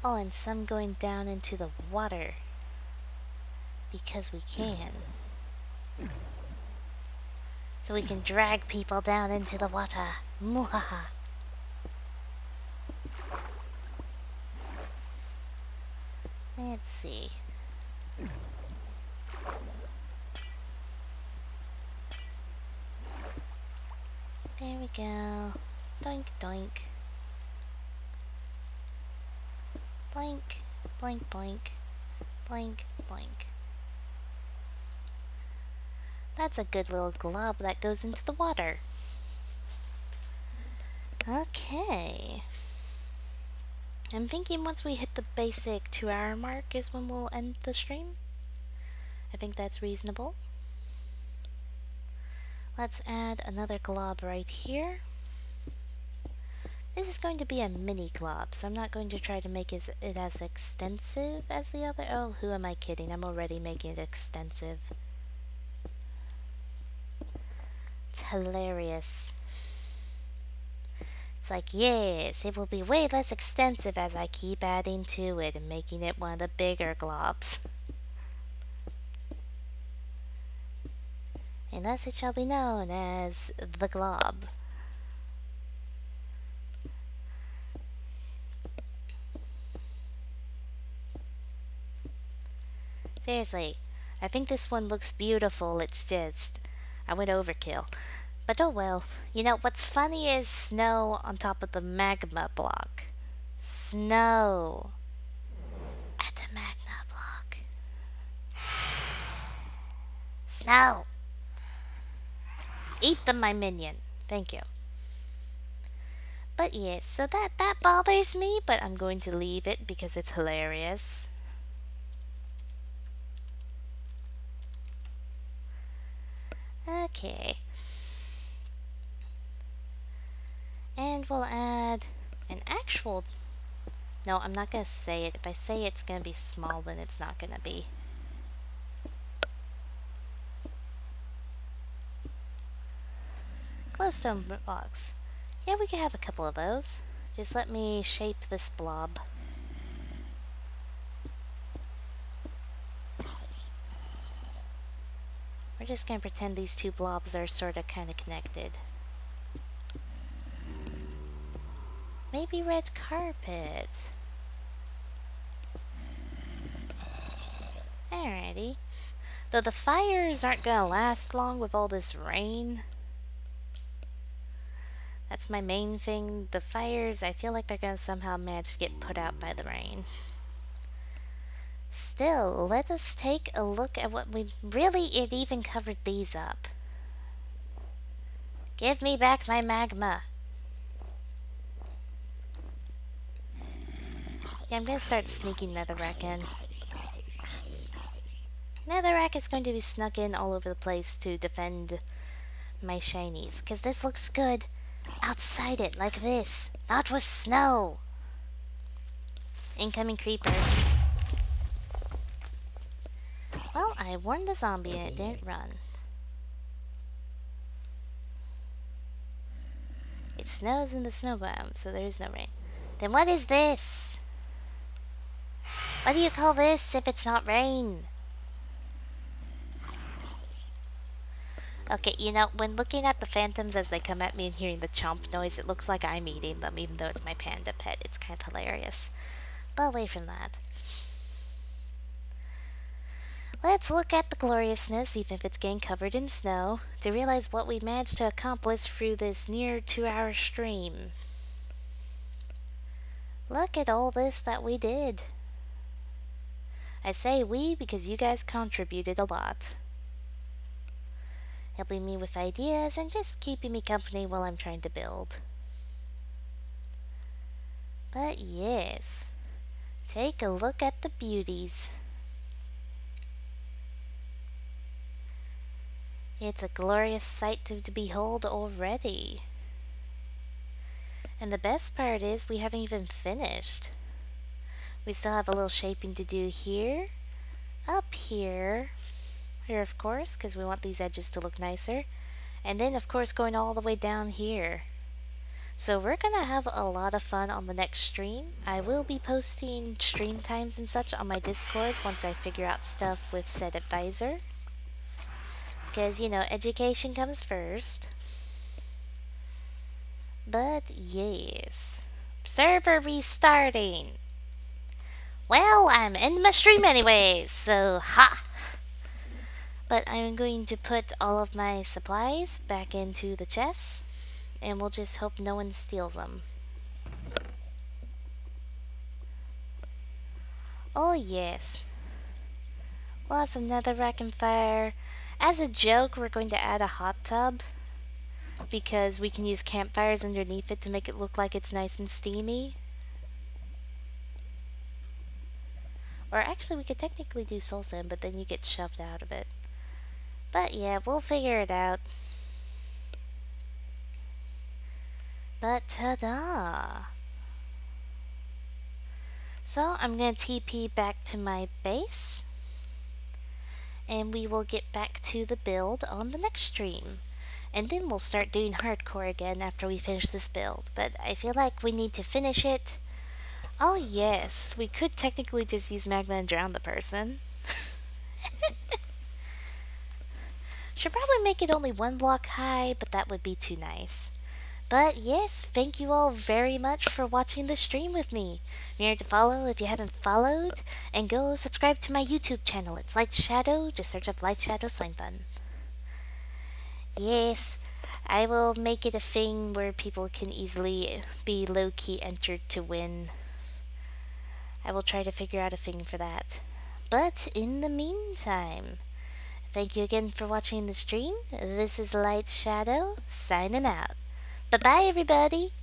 Oh, and some going down into the water. Because we can. So we can drag people down into the water. Muhaha. Let's see. There we go. Doink, doink. Boink, boink, boink. Boink, boink. That's a good little glob that goes into the water. Okay. I'm thinking once we hit the basic 2-hour mark is when we'll end the stream. I think that's reasonable. Let's add another glob right here. This is going to be a mini glob, so I'm not going to try to make it as extensive as the other. Oh, who am I kidding? I'm already making it extensive. It's hilarious. It's like, yes, it will be way less extensive as I keep adding to it and making it one of the bigger globs. And thus it shall be known as the glob. Seriously, I think this one looks beautiful, it's just, I went overkill. But oh well. You know, what's funny is snow on top of the magma block. Snow at a magma block. Snow! Eat them, my minion. Thank you. But yes, so that bothers me, but I'm going to leave it because it's hilarious. Okay. And we'll add an actual... No, I'm not going to say it. If I say it's going to be small, then it's not going to be. Glowstone blocks. Yeah, we could have a couple of those. Just let me shape this blob. We're just gonna pretend these two blobs are sorta kinda connected. Maybe red carpet. Alrighty. Though the fires aren't gonna last long with all this rain. That's my main thing. The fires, I feel like they're gonna somehow manage to get put out by the rain. Still, let us take a look at what we... Really, it even covered these up. Give me back my magma. Yeah, I'm gonna start sneaking netherrack in. Netherrack is going to be snuck in all over the place to defend my shinies. Because this looks good outside it, like this. Not with snow. Incoming creeper. Well, I warned the zombie and it didn't run. It snows in the snow biome, so there is no rain. Then what is this? What do you call this if it's not rain? Okay, you know, when looking at the phantoms as they come at me and hearing the chomp noise, it looks like I'm eating them, even though it's my panda pet. It's kind of hilarious. But away from that. Let's look at the gloriousness, even if it's getting covered in snow, to realize what we managed to accomplish through this near 2-hour stream. Look at all this that we did. I say we because you guys contributed a lot. Helping me with ideas and just keeping me company while I'm trying to build. But yes, take a look at the beauties. It's a glorious sight to behold already. And the best part is we haven't even finished. We still have a little shaping to do here, up here, here of course, because we want these edges to look nicer, and then of course going all the way down here. So we're gonna have a lot of fun on the next stream. I will be posting stream times and such on my Discord once I figure out stuff with said advisor. Because, you know, education comes first. But yes. Server restarting. Well, I'm in my stream anyways, so ha! But I'm going to put all of my supplies back into the chest, and we'll just hope no one steals them. Oh yes. We'll have some netherrack and fire. As a joke, we're going to add a hot tub, because we can use campfires underneath it to make it look like it's nice and steamy. Or actually, we could technically do soul sand, but then you get shoved out of it. But yeah, we'll figure it out. But ta-da! So I'm gonna TP back to my base, and we will get back to the build on the next stream. And then we'll start doing hardcore again after we finish this build. But I feel like we need to finish it. Oh yes, we could technically just use magma and drown the person. Should probably make it only 1 block high, but that would be too nice. But yes, thank you all very much for watching the stream with me. Remember to follow if you haven't followed, and go subscribe to my YouTube channel. It's Light Shadow, just search up Light Shadow Slimefun. Yes, I will make it a thing where people can easily be low-key entered to win. I will try to figure out a thing for that. But in the meantime, thank you again for watching the stream. This is Light Shadow, signing out. Bye-bye, everybody!